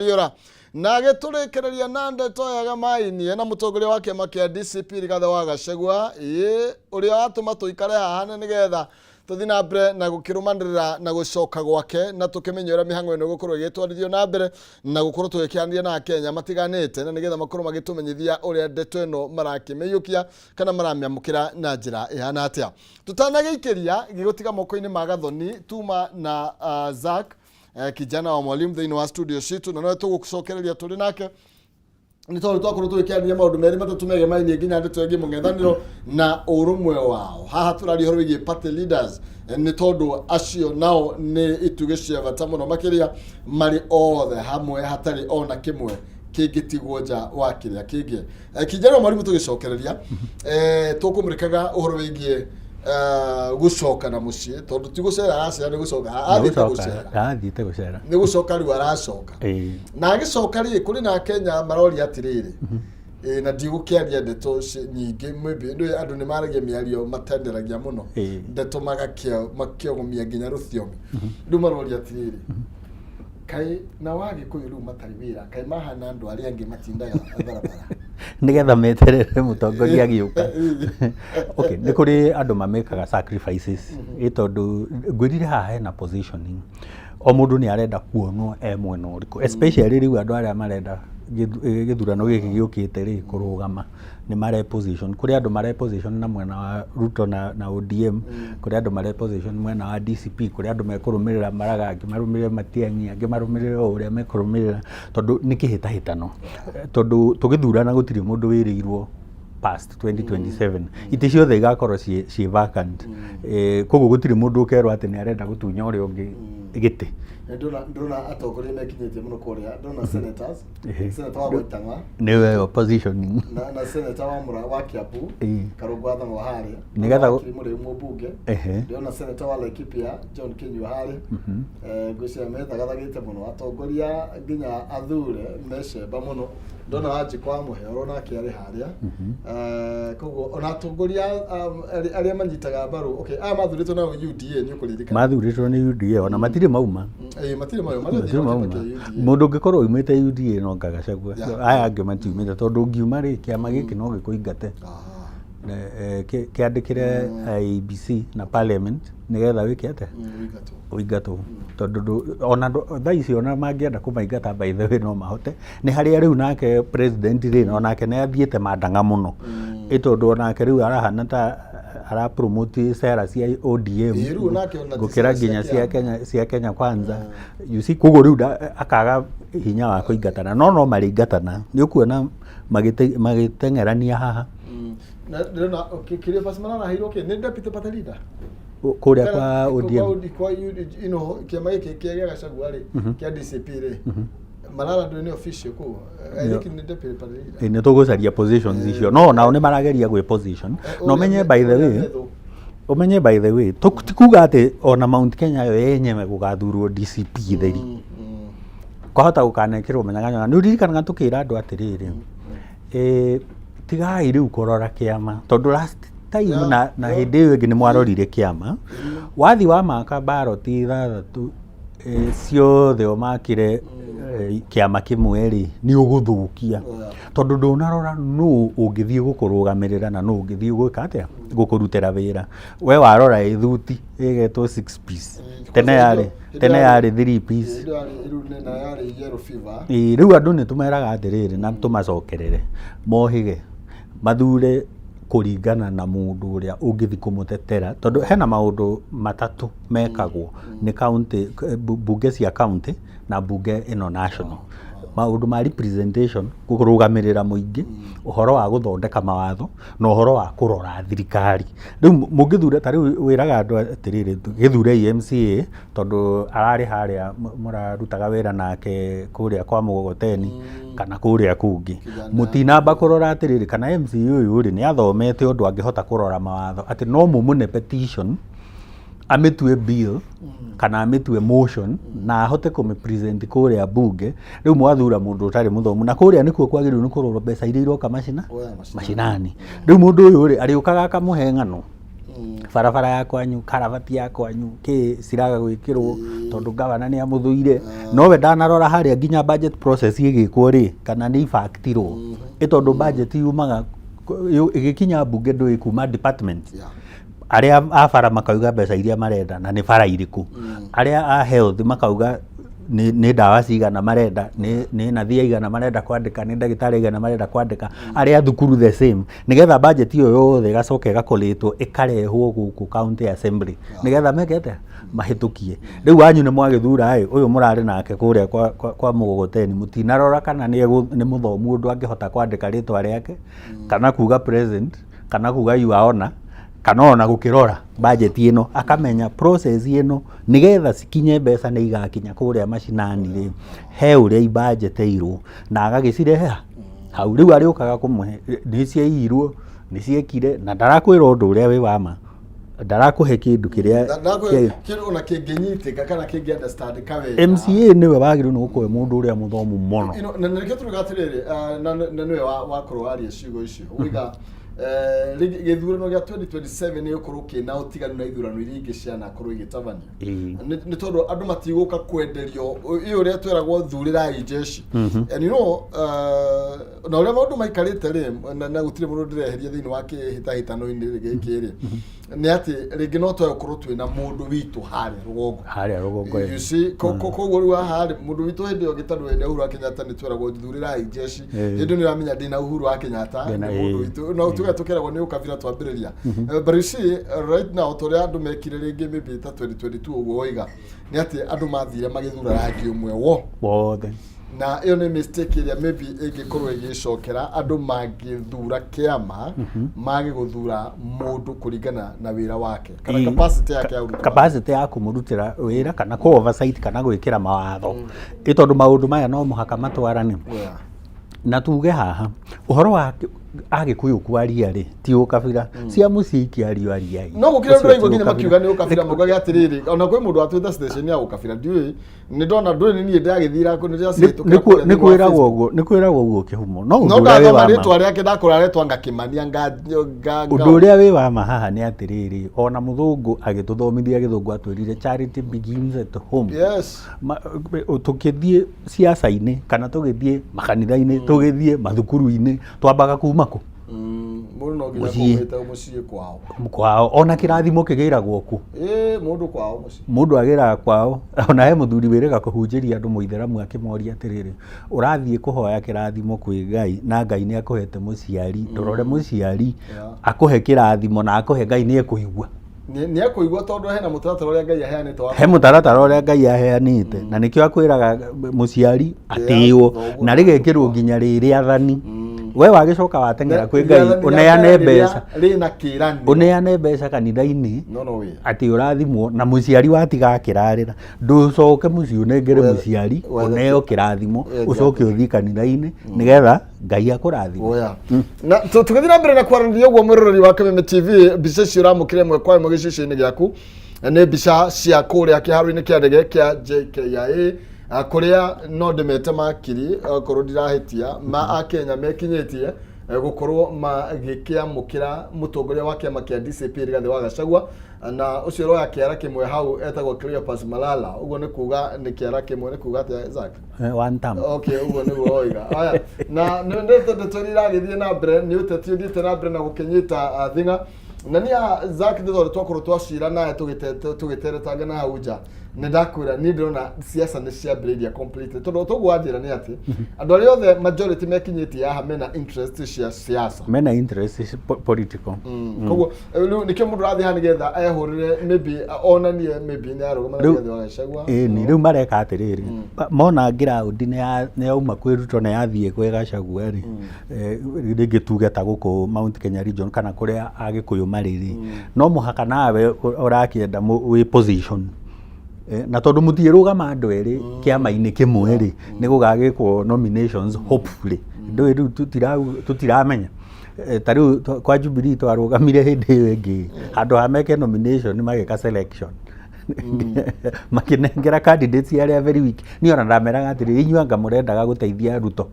Yora na giturekereria na ndeto ya gamaini na mutongoria wa kiama kia DCP Rigathi wa Gachagua uria atuma tuikare haha nigetha tuthi na mbere na gukirumanirira na gucoka gwake na tukimenyera mihango ino gukorwo igitwarithio na mbere na gukorwo tugikiandia na Kenya matiganite na nigetha makorwo magitumenyithia uria ndeto ino marakimeyukia kana maramiamukira na njira ihana atia tutanagiikiria gigutiga moko-ini ma Gathoni tuma na Zack kijana wa mwalimu thini wa studio citu na no tugucokereria turi nake ni tondu twakorwo tugikiandia maundu meri matatu mege maini nginya ndeto igi mung'ethaniro na urumwe wao haha turari horo wigi party leaders ni tondu acio nao ni ituge cia bata muno makiria mari othe hamwe hatari ona kimwe kigitigwo nja wa kiria kingi kijana wa mwalimu tugicokereria tukumurikaga uhoro wigie gucoka na mucie tondu ti gucera acera ni gucoka athite gucera ni gucoka riu aracoka na agicoka ri kuri na Kenya marori atiriri na ndigukiaria ndeto nyingi maybe ndu andu ni maragia miario matenderagia muno ndeto makiogomia nginya ruthiomi ndu marori atiriri kai na wagi kuyu riu matari wira kai mahana andu aria angi matindaga barabara nigetha meterere mutongoria agiuka okay ni kuri andu mamekaga sacrifices itondu ngwirire haha na positioning o mundu ni arenda kuonwo mwena uriku especially riu andu aria marenda githurano giki giukite ri kurugama ni mare position kuri andu mare position na mwena wa Ruto na ODM kuri andu mare position mwena wa DCP kuri andu mekurumirira Maraga marumirire Matiang'i angi marumirire uria mekurumirira tondu ni kihitahitano tondu tugithurana gutiri mundu wirirwo past 2027 iti ciothe igakorwo ci vacant koguo gutiri mundu ukerwo ati ni arenda gutunya uria ungi giti ndona atongoria mekinyete muno kuria ndona senators senator wa Gitang'a niwe opposition na senator wa Mura wa Kiambu Karungu Athana wa Haria nigetha muri mbunge ndona senator wa Laikipia John Kinyu Haria ngwicira methagatagite muno atongoria nginya athure mecemba muno ndona waji kwa muhero na kiari haria koguo ona atongoria aria manyitaga mbaru okay mathuritwo na UDA ni ukuririkana mathuritwo ni UDA ona matire mauma matire mauma mundu ngikorwo umite UDA no Gachagua aya angi matiumite tondu ngiuma ri kiama giki no gikuingate kiandikire IEBC na parliament nigetha wikete uingatwo tondu ona thaici ona mangienda kumaingata by the way no mahote ni haria riu nake president ri no nake ne athiete madanga muno itondu onake riu arahana ta ara promote sera cia ODM gukira nginya cia Kenya kwanza you see kugo riu akaga hinya wa kuingatana no maringatana ni ukuona magitengerania haha na kiria pasimana na hiro ke ni deputy party leader kuria kwa ODM kwa kiama giki kia Gachagua ri kia DCP ri marara ndu ni official ku ni deputy party leader ni tugucaria positions icio no nao ni marageria gwe position no menye by the way tikuga ati ona Mount Kenya yo yenyewe gugathurwo DCP theri kwahota gukanekirwo menyaganya ni uririkanaga tukira andu atiriri tigai riu kurora kiama tondu last time na hindi iyo ingi ni mwarorire kiama wathi wa maka ballot ithathatu ciothe omakire kiama kimwe ri ni uguthukia tondu ndunarora no ungithie gukurugamirira na no ungithie gwika atia gukurutira wira we warora ithuti igetwo 6 piece tene yari 3 piece riu andu ni tumeraga atiriri na tumacokerere mohige mathure kuringana na mundu uria ungithi kumutetera tondu hena maundu matatu mekagwo ni county bunge cia county na bunge ino national maundu ma representation kurugamirira muingi uhoro wa guthondeka mawatho na uhoro wa kurora thirikari riu mungithure tari wiraga andu atiriri githure MCA tondu arari haria murarutaga wira nake kuria kwa mugogoteni kana kuria kungi mutinamba kurora atiriri kana MCA uyu ri ni athomete undu angihota kurora mawatho ati no mumune petition amitue bill kana amitue motion na ahote kumipresent kuria bunge riu mwathura mundu utari muthomu na kuria nikuo kwagiriru ni kurora mbeca iria iroka mashinani riu mundu uyu ri ariukaga akamuhe ng'ano barabara ya kwanyu karabati ya kwanyu ki ciraga gwikirwo tondu gavana ni amuthuire nowe ndanarora haria nginya budget process igikwo ri kana ni factirwo itondu budget yumaga igikinya bunge ndui kuma department aria a bara makauga mbeca iria marenda na ni bara iriku aria a health makauga ni ndawa cigana marenda ni nathi igana marenda kwandika ni ndagitari igana marenda kwandika aria thukuru the same nigetha budget iyo yothe gacoke gakoletwo ikarehwo guku county assembly nigetha mekete mahitukie riu wanyu ni mwagithura uyu murari nake kuria kwa mugogoteni mutinarora kana ni muthomu undu angihota kwandika ritwa riake kana kuga president kana kuga yuaona kana ona gukirora budget ino akamenya process ino nigetha cikinye mbeca ni igakinya kuria macinani ri he uria budget irwo na agagicireha hau riu ari ukaga kumuhe ni ciairwo ni ciekire na ndarakwira undu uria wi wama ndarakuhe kindu kiria kindu ona kinginyitika kana kingi understand kawe MCA niwe wagiru no kuwe mundu uria muthomu muno na nikio turugatiriri na niwe wa kurwaria ciugo icio wiga githurano gya 2027 ni ukorwo kina utiganu na ithurano iria ingi ciana korwo igitabanio ni tondu andu matiguka kwenderio iyo ria tweragwo thurira ijeshi and you know na uria maundu maikarite ri na gutire mundu ndireheria thiini wa kihitahitano-ini giki ri ni ati ringi no twa ukorwo twina mundu witu haria rugongo you see koguo riu haha mundu witu hindi yo gitanu ende Uhuru wa Kenyatta ni tweragwo thurira ijeshi hindi ni ramenya ndina Uhuru wa Kenyatta mundu witu no tukeragwo ni ukabira twambiriria but you see right now toria andu mekire ringi maybe ta 2022 uguo oiga ni ati andu mathire magithura rangi umwe wothe na iyo ni mistake iria maybe ingikorwo igicokera andu magithura kiama magiguthura mundu kuringana na wira wake kana capacity yake ya uruta capacity ya kumurutira wira kana ko oversight kana gwikira mawatho itondu maundu maya no muhaka matwarane na tuge haha uhoro wa agikuyu kwaria ri ti ukabira cia muciki ario aria no gukira ndura igwa nginya makiuga ni ukabira mugaga atiriri ona kwi mundu atwita station ya ukabira ndiwe ni ndona nduri ni ndagithira ko ndia citu ni kwiragwo uguo kihumo no ndura wa maritwa riake ndakura retwa ngakimania nga undu uria wi wa mahaha ni atiriri ona muthungu agituthomithia githungu atwirire charity begins at home yes tukithie siasa-ini kana tugithie makanitha-ini tugithie mathukuru-ini twambaga kumako mundu no nginya kumita muciĩ kwao ona kirathimo kigiragwo ku mundu kwao muciĩ mundu agira kwao ona he muthuri wirega kuhunjiria andu muitheramu akimoria atiriri urathie kuhoya kirathimo kwi Ngai na Ngai ni akuhete muciari ndorore muciari akuhe kirathimo na akuhe Ngai ni ekuigua ni akuigua tondu hena mutaratara uria Ngai aheanite he mutaratara uria Ngai aheanite na nikio akwiraga muciari atiiwo na rigekirwo nginya riri athani we wagicoka watengera kwi Ngai uneane mbeca rina kirani uneane mbeca kanitha-ini no we ati urathimwo na muciari watiga kirarira nducoke muci unengere muciari uneo kirathimo ucoke uthii kanitha-ini nigetha Ngai akurathima na tugithira mbere na kwaranĩria uguo mwiroreri wa Kameme TV mbica cio uramukire mwe kwa mwe gicicio-ini giaku ni mbica cia kuria kiharo-ini kia ndege kia JKIA kuria no ndimete makiri korwo ndirahitia ma akenya mekinyitie gukorwo magikiamukira mutongoria wa kiama kia DCP Rigathi wa Gachagua na ucio roya kiara kimwe hau etagwo Cleopas Malala uguo ni kuga ni kiara kimwe ni kuga ati Isaac one time okay uguo ni oiga haya na ndete ndetorira githie na mbere ni uteti ndite na mbere na gukinyita thinga na ni Isaac nditho twakorwo twacira naye tugiteretaga na hauja ndakwira ni ndona siasa ni ciambiriria complete tondu tugwanjira ni ati andu aria othe majority mekinyiti yaha mena interest cia siasa mena interest political koguo nikio mundu rathi hani getha ehurire maybe onanie maybe ni arugama na Rigathi wa Gachagua ni riu mareka atiriri mona ground ni yauma kwiruto na yathie kwe Gachagua ri ringi tuge ta guku Mount Kenya region kana kuria agikuyu mariri no muhaka nawe urakienda wi position na tondu mutirugama andu eri kiama-ini kimwe ri ni gugagikwo nominations hopefully ndu riu tutiramenya tariu kwa Jubilee twarugamire hindi iyo ingi andu hameke nomination mageka selection makinengera candidates aria very weak ni ona ndameraga atiri inyuanga murendaga guteithia Ruto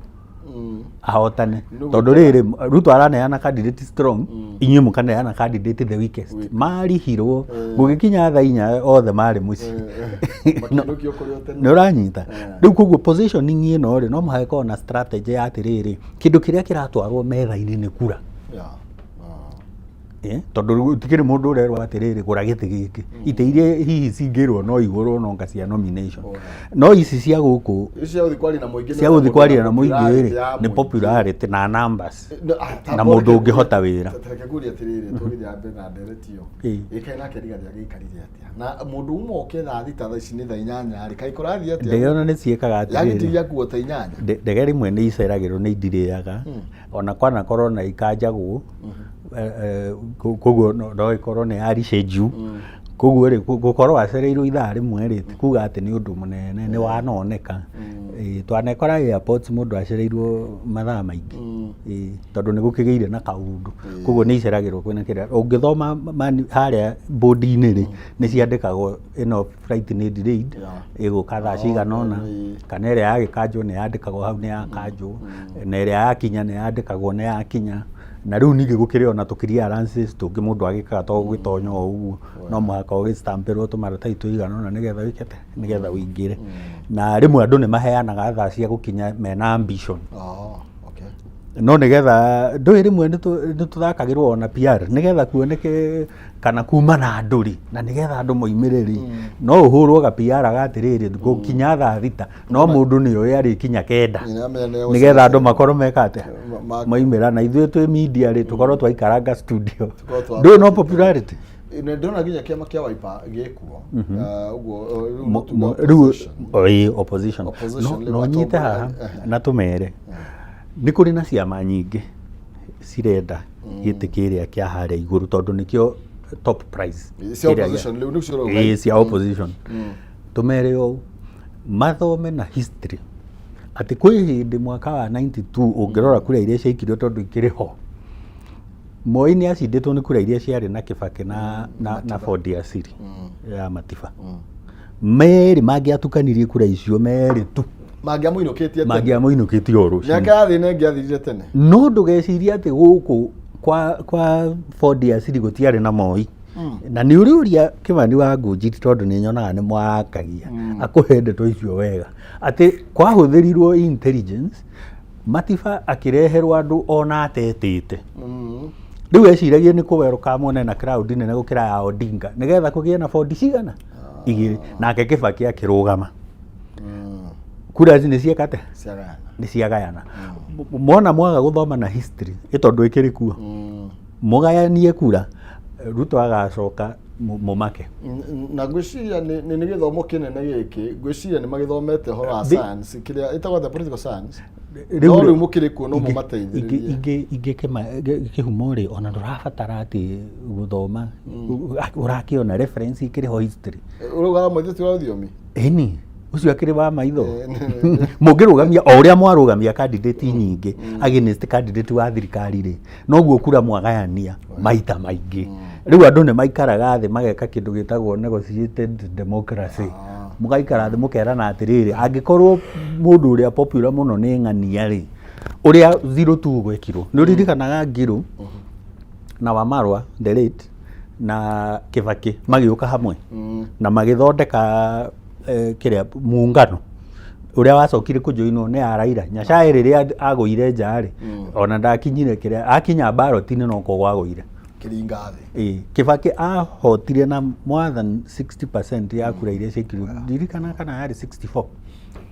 ahotane tondu riri Ruto araneana candidate strong inyuĩ mũkaneana candidate the weakest marihirwo gũgĩkinya thaa 4 othe marĩ mũciĩ nĩ ũranyita rĩu koguo positioning ĩno rĩ no mũhaka ĩkorwo na strategy ya atĩrĩrĩ kĩndũ kĩrĩa kĩratwarwo metha-inĩ nĩ kura tondũ tikĩrĩ mũndũ ũrerwo atĩrĩrĩ gũra gĩtĩ gĩkĩ itĩ iria hihi cingĩrwo no igũrwo no nga cia nomination no ici cia gũkũ cia gũthiĩ kwaria na mũingĩ rĩ nĩ popularity na numbers na mũndũ ũngĩhota wĩra na mũndũ umwe ũketha thita thaa ici nĩ thaa 8 rĩ kaĩ kũrathiĩ atĩa ndege ona nĩ ciĩkaga atĩrĩrĩ yagĩtiria kuo ta 8 ndege rĩmwe nĩ iceragĩrwo nĩ idirĩaga ona kwanakorwo na ikanjagwo koguo no ikorwo nĩ ari schedule koguo rĩ gũkorwo acereirwo ithaa rĩmwe rĩ kuga atĩ nĩ ũndũ mũnene nĩ wanoneka twanekora airports mũndũ acereirwo mathaa maingĩ tondũ nĩ gũkĩgĩire na kaundu koguo nĩ iceragĩrwo kwĩna kĩrĩa ũngĩthoma harĩa bodi-inĩ rĩ nĩ ciandĩkagwo ĩno flight nĩ delayed ĩgũka thaa cigana ũna kana ĩrĩa yagĩkanjwo nĩ yandĩkagwo hau nĩ yakanjwo na ĩrĩa yakinya nĩ yandĩkagwo nĩ yakinya na rĩu ningĩ gũkĩrĩ ona tũclearances tũngĩ mũndũ agĩkaga to gũgĩtonya o ũguo no mũhaka ũgĩstampĩrwo tũmaratathi tũigana ũna nĩgetha wĩkete nĩgetha ũingĩre na rĩmwe andũ nĩ maheanaga thaa cia gũkinya mena ambition no nĩgetha ndũĩ rĩmwe nĩ tũthakagĩrwo ona PR nĩgetha kuoneke kana kuma na andũ rĩ na nĩgetha andũ moimĩre rĩ no ũhũrwo ga PR gatĩrĩrĩ gũkinya thaa 6 no mũndũ nĩ oĩ arĩkinya 9 nĩgetha andũ makorwo meka atĩa moimĩra na ithuĩ twĩ media rĩ tũkorwo twaikaranga studio ndũĩ no popularity ndona nginya kĩama kĩa Wiper gĩkuo rĩu opposition no nyite haha na tũmere nĩ kũrĩ na ciama nyingĩ cirenda gĩtĩ kĩrĩa kĩa harĩa igũrũ tondũ nĩkĩo top prize cia opposition tũmere ũũ mathome na history atĩ kwĩ hĩndĩ mwaka wa 92 ũngĩrora kura iria ciaikirio tondũ ikĩrĩ ho Moi nĩ acindĩtwo nĩ kura iria ciarĩ na Kibaki na Ford Asili ya Matiba merĩ mangĩatukanirie kura icio merĩ tu mangĩamũinũkĩtie o rũciinĩ mĩaka ya thĩ ĩngĩathirire tene no ndũgecirie atĩ gũkũ kwa Ford Asili gũtiarĩ na Moi na nĩ ũrĩũria Kĩmani wa Ngunjiri tondũ nĩ nyonaga nĩ mwakagia akũhe ndeto icio wega atĩ kwahũthĩrirwo intelligence Matiba akĩreherwo andũ ona atetĩte rĩu eciragie nĩ kũwerũka muone na crowd nene gũkĩra ya Odinga nĩgetha kũgĩe na Ford cigana igĩrĩ nake Kibaki akĩrũgama kura nĩ ciekate nĩ ciagayana mona mwaga gũthoma na history tondũ ĩkĩrĩ kuo mũgayanie kura Ruto agacoka mũmake na ngwĩciria nĩ gĩthomo kĩnene gĩkĩ ngwĩciria nĩ magĩthomete horo wa science kĩrĩa ĩtagwo the political science no rĩu mũkĩrĩ kuo no mũmateithĩrĩrie ingĩ kĩhumo rĩ ona ndũrabatara atĩ gũthoma ũrakĩona reference ikĩrĩ ho history ũrũgaga mũthĩti wa ũthiomi ĩni ucio akĩrĩ wa maitho mũngĩrũgamia o ũrĩa mwarũgamia candidate nyingĩ against candidate wa thirikari rĩ noguo kura mwagayania maita maingĩ rĩu andũ nĩ maikaraga thĩ mageka kĩndũ gĩtagwo negotiated democracy mũgaikara thĩ mũkerana atĩrĩrĩ angĩkorwo mũndũ ũrĩa popular mũno nĩ ng'ania rĩ ũrĩa 02 gwekirwo nĩ ũririkanaga Ngiru na Wamarwa the late na Kibaki magĩũka hamwe na magĩthondeka kĩrĩa muungano ũrĩa wacokire kũjoinwo nĩ Raila Nyachae rĩrĩa agũire nja rĩ ona ndakinyire kĩrĩa akinya ballot-inĩ no kũgwagũire kĩringathĩ Kibaki ahotire na more than 60% ya kura iria ciaikirio ndirikana kana yarĩ 64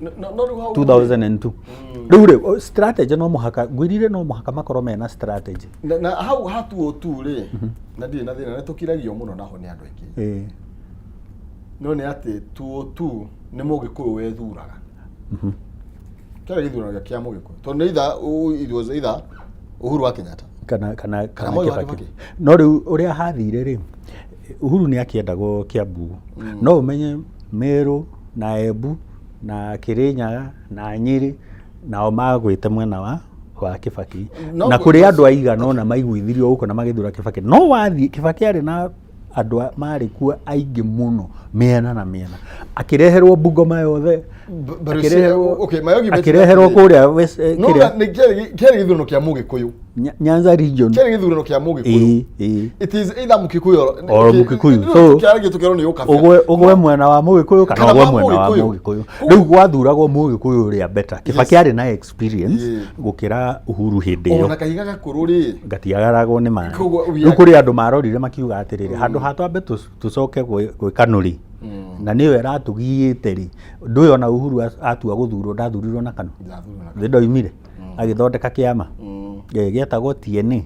2002 rĩu rĩ strategy no mũhaka ngwĩrire no mũhaka makorwo mena strategy na hau hatuo tu rĩ na ndirĩ na thĩna nĩ tũkiragio mũno naho nĩ andũ aingĩ no nĩ atĩ tu nĩ mũgĩkũyũ wethuraga kĩrĩa gĩthurano kĩa mũgĩkũyũ tondũ it was either Uhuru wa Kenyatta kana Kibaki no rĩu ũrĩa hathire rĩ Uhuru nĩ akĩendagwo Kiambu no ũmenye Meru na Embu na Kĩrĩnyaga na Nyĩrĩ nao magwĩte mwena wa Kibaki na kũrĩ andũ aigana ona maiguithirio gũkũ na magĩthura Kibaki no wathiĩ Kibaki arĩ na andũ marĩ kuo aingĩ mũno mĩena na mĩena akĩreherwo Bungoma yothe okay Mayugi akireherwo kuria no ni keri githurano kia Mugikuyu Nyanza region keri githurano kia Mugikuyu it is either Mukikuyu or Mukikuyu so kiari gitukero ni ukabe ogwe mwena wa Mugikuyu kana ogwe mwena wa Mugikuyu riu gwathuragwo Mugikuyu ria better Kibaki ari na experience gukira Uhuru hindi yo ona kahiga gakururi gatiagaragwo ni mara riu kuri andu marorire makiuga atiriri handu hatwambe tucoke gwikanuri na niwe ratugiyite ri ndu yo na Uhuru atua guthurwo ndathurirwo na kanu ndoimire agithondeka kiama gietagwo TNA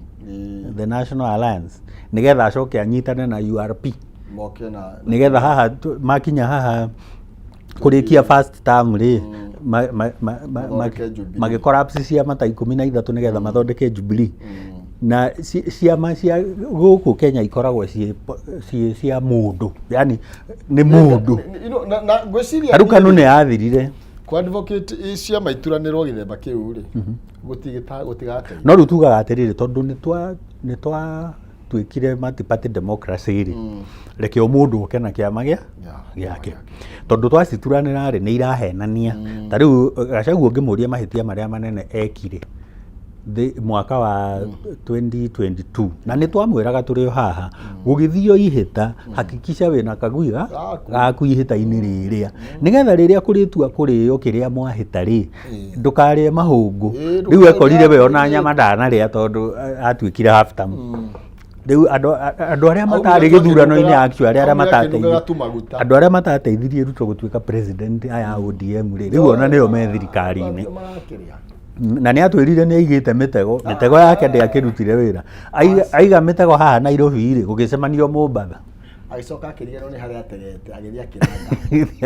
the National Alliance nigetha acoke anyitane na URP nigetha haha makinya haha kurikia first term ri magikorapsi ciama ta 13 nigetha mathondeke Jubilee na ciama cia guku Kenya ikoragwo cia mundu yani ni mundu na gwiciria arukanu ne athirire kwa advocate ciama ituranirwo githemba kiu ri gutigate no rutugaga atiriri tondu ni twa twikire multi-party democracy ri reke mundu ukena kiama giake tondu twacituranira ri ni irahenania ta riu Gachagua ngimuria mahitia maria manene ekire mwaka wa 2022 na ni twamwiraga turi haha gugithio ihita hakikisha wina kaguiga gaku ihita-ini riria nigetha riria kuritua kuriyo kiria mwahita ri ndukarie mahungu riu ekorire we ona nyama ndanaria tondu atwikire half term riu andu aria matari githurano-ini actually aria matateithirie andu aria matateithirie Ruto gutuika president aya ODM riu ona niyo me thirikari-ini na ni atwirire ni aigite mitego yake ndiakirutire wira aiga mitego haha Nairobi ri gugicemanio Mombatha agicoka akirigano ni haria ategete ageria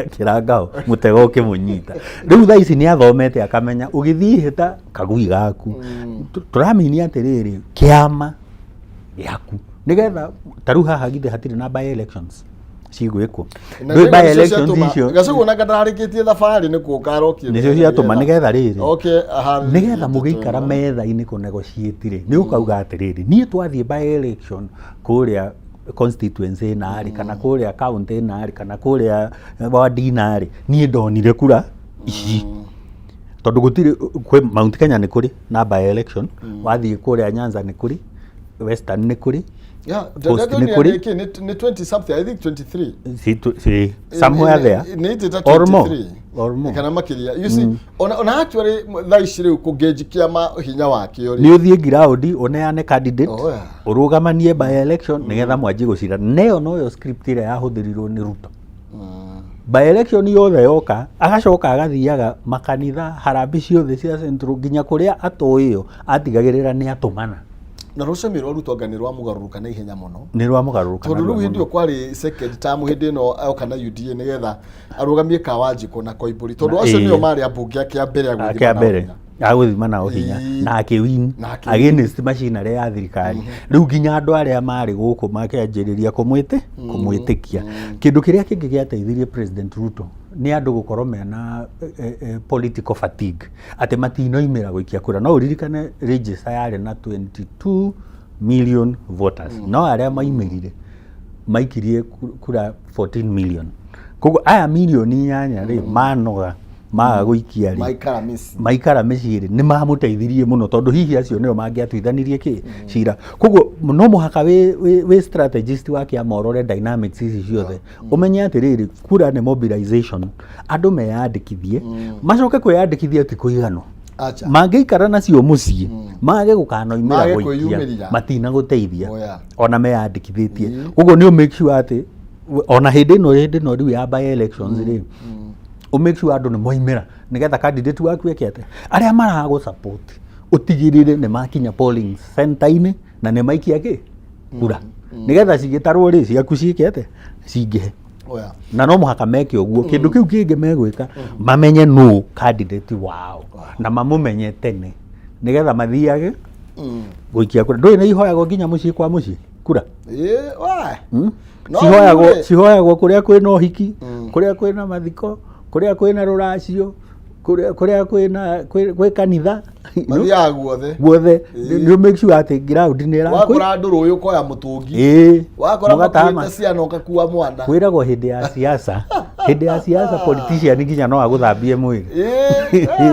kirangao mutego ukimunyita riu thaa ici ni athomete akamenya ugithii hita kagui gaku turamini atiriri kiama yaku nigetha taru haha githe hatiri na by elections cigwikwo ndui by elections icio Gachagua na ngadarikitie thabari ni kukarokie nicio ciatuma nigetha riri okay nigetha mugiikara metha-ini ku negotiate ri ni ukauga atiriri nie twathie by election kuria constituency nari kana kuria county nari kana kuria ward nari nie ndonire kura ici tondu gutiri kwe Mount Kenya ni kuri na by election wathie kuria Nyanza ni kuri Western ni kuri yeah ni 20 something I think 23 somewhere there ni 23 or more kana makiria you see ona actually thaicire ukugeji kiama hinya wakio ni uthie ground oneane candidate urugamanie by election nigetha mwanji gucira neo noyo script ira yahuthirirwo ni Ruto by election yothe yoka agacoka agathiaga makanitha harambi ciothe cia central nginya kuria atoyo atigagirira ni atumana na rucemi rwa Ruto ngani rwa mugaruruka na ihenya muno ni rwa mugaruruka tondu riu hindi kwari second term hindi no oka na UDA nigetha arugamie Kawanjiko na Koimburi tondu acio nio mari abunge akia mbere aguthima nao hinya na akiwin against machinery ya thirikari riu nginya andu aria mari guku makianjiriria kumwitikia kindu kiria kingi giateithirie President Ruto ni andu gukorwo mena political fatigue ati matinoimira guikia kura no uririkane register yari na 22 million voters no aria maimirire maikirie kura 14 million koguo aya milioni 8 ri manoga maga guikia ri maikara miciri ni mamuteithirie muno tondu hihi acio nio mangiatuithanirie cira koguo no muhaka we strategist wa kiama orore dynamics ici ciothe umenye atiriri kura ni mobilization andu meyandikithie macoke kwiyandikithia ti kuigano mangiikara nacio mucii mage gukanoimira guikia matina guteithia ona meyandikithitie koguo ni make sure ati ona hindi no riu ya by elections ri make sure andu ni moimira nigetha candidate waku ekete aria marago support utigirire ni makinya polling center-ini na ni maikia kura nigetha cigitarwo ri ciaku ciikete cingihe na no muhaka meke uguo kindu kiu kingi megwika mamenye no candidate wao na mamumenye tene nigetha mathiage guikia kura ndoi na ihoyago nginya mucii kwa mucii kura cihoyagwo kuria kwina uhiki kuria kwina mathiko kuria kwina ruracio kuria kwina kwi kanitha mathiaga guothe ni make sure ati ground ni ra wakora nduru uyu koya mutungi wakora mutungi ciana ukakua mwana kwiragwo hindi ya siasa Hindi ya siasa politician nginya no aguthambie mwiri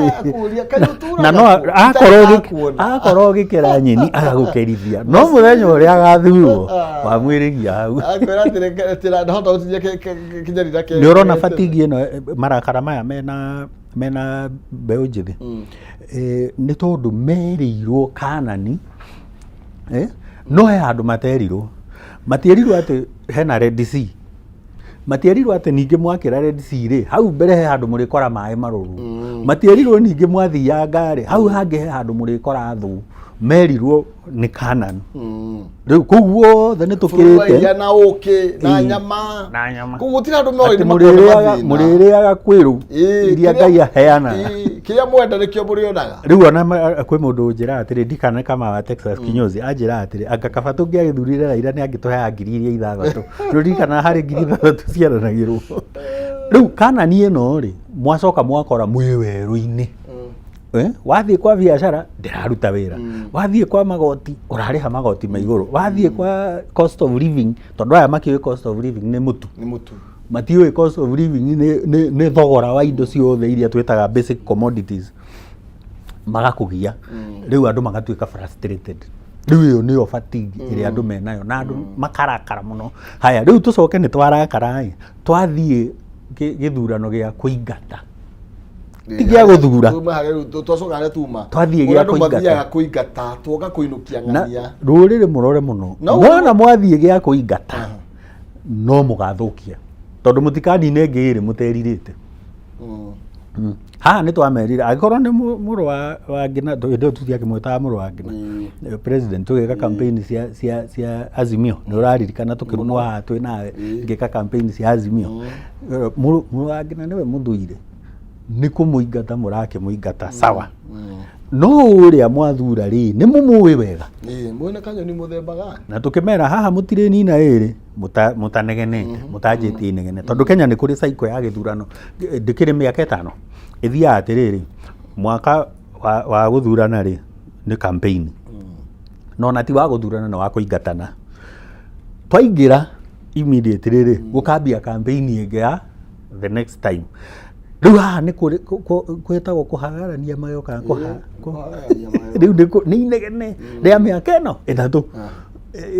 akuria kayutura na no akorwo gikira nyeni agagukerithia no muthenya uria agathurwo wa mwirigia hau akwira tira ndahota utinye kinyarira ke ni urona fatigi ino marakara maya mena mbeu njithi ni tondu merirwo Kanani no he handu materirwo matierirwo ati hena Red Sea matierirwo ati ningi mwakira Red Sea ri hau mbere he handu murikora mai maruru matierirwo ningi mwathia ngari hau hangi he handu murikora thu merirwo ni Kanani riu kuguo the ni tukirite na uki na nyama kugutira andu no ni muririaga kwiru iria Ngai aheana kiria mwenda nikio murionaga riu ona kwi mundu njira atiri ndikana kama wa Texas Kinyozi anjira atiri anga kaba tungiagithurire Raila ni angituheaga 6,000 rurikana hari 6,000 ciaranagirwo riu Kanani ino ri mwacoka mwakora mwi weru-ini wathie kwa biashara ndiraruta wira wathie kwa magoti urariha magoti maiguru wathie kwa cost of living tondu aya makiwe cost of living ni mutu matiwe cost of living ni thogora wa indo ciothe iria twitaga basic commodities magakugia riu andu magatuika frustrated riu iyo niyo fatigue iria andu menayo na andu makarakara muno haya riu tucoke ni twarakara twathie githurano gia kuingata tigia guthura twacogare tuma twathie gia kuingata twoka kuinukia ng'ania rurire murore muno mwana mwathie gia kuingata no mugathukia tondu mutikani ngiri muteririte ha ni twamerire agikorwo ni muru wa Ngina ndo tuthia kimweta muru wa Ngina president tugeka campaign cia Azimio ni uraririkana tukirunwa ha twi nawe ngeka campaign cia Azimio muru wa Ngina niwe muthuire ni kumuingata murake muingata sawa no uria mwathura ri ni mumuwi wega mwene kanyo ni muthemba gani na tukimera haha mutire nina iri mutanegenete mutanjiti negene tondu Kenya ni kuri cycle ya githurano ndikire miaka 5 ithia atiriri mwaka wa guthurana ri ni campaign no na ti wa guthurana na wa kuingatana twaingira immediately ri gukambia campaign ingi the next time riu haha ni kwetagwo kuhagarania mayoka riu ni inegene ria miaka ino 3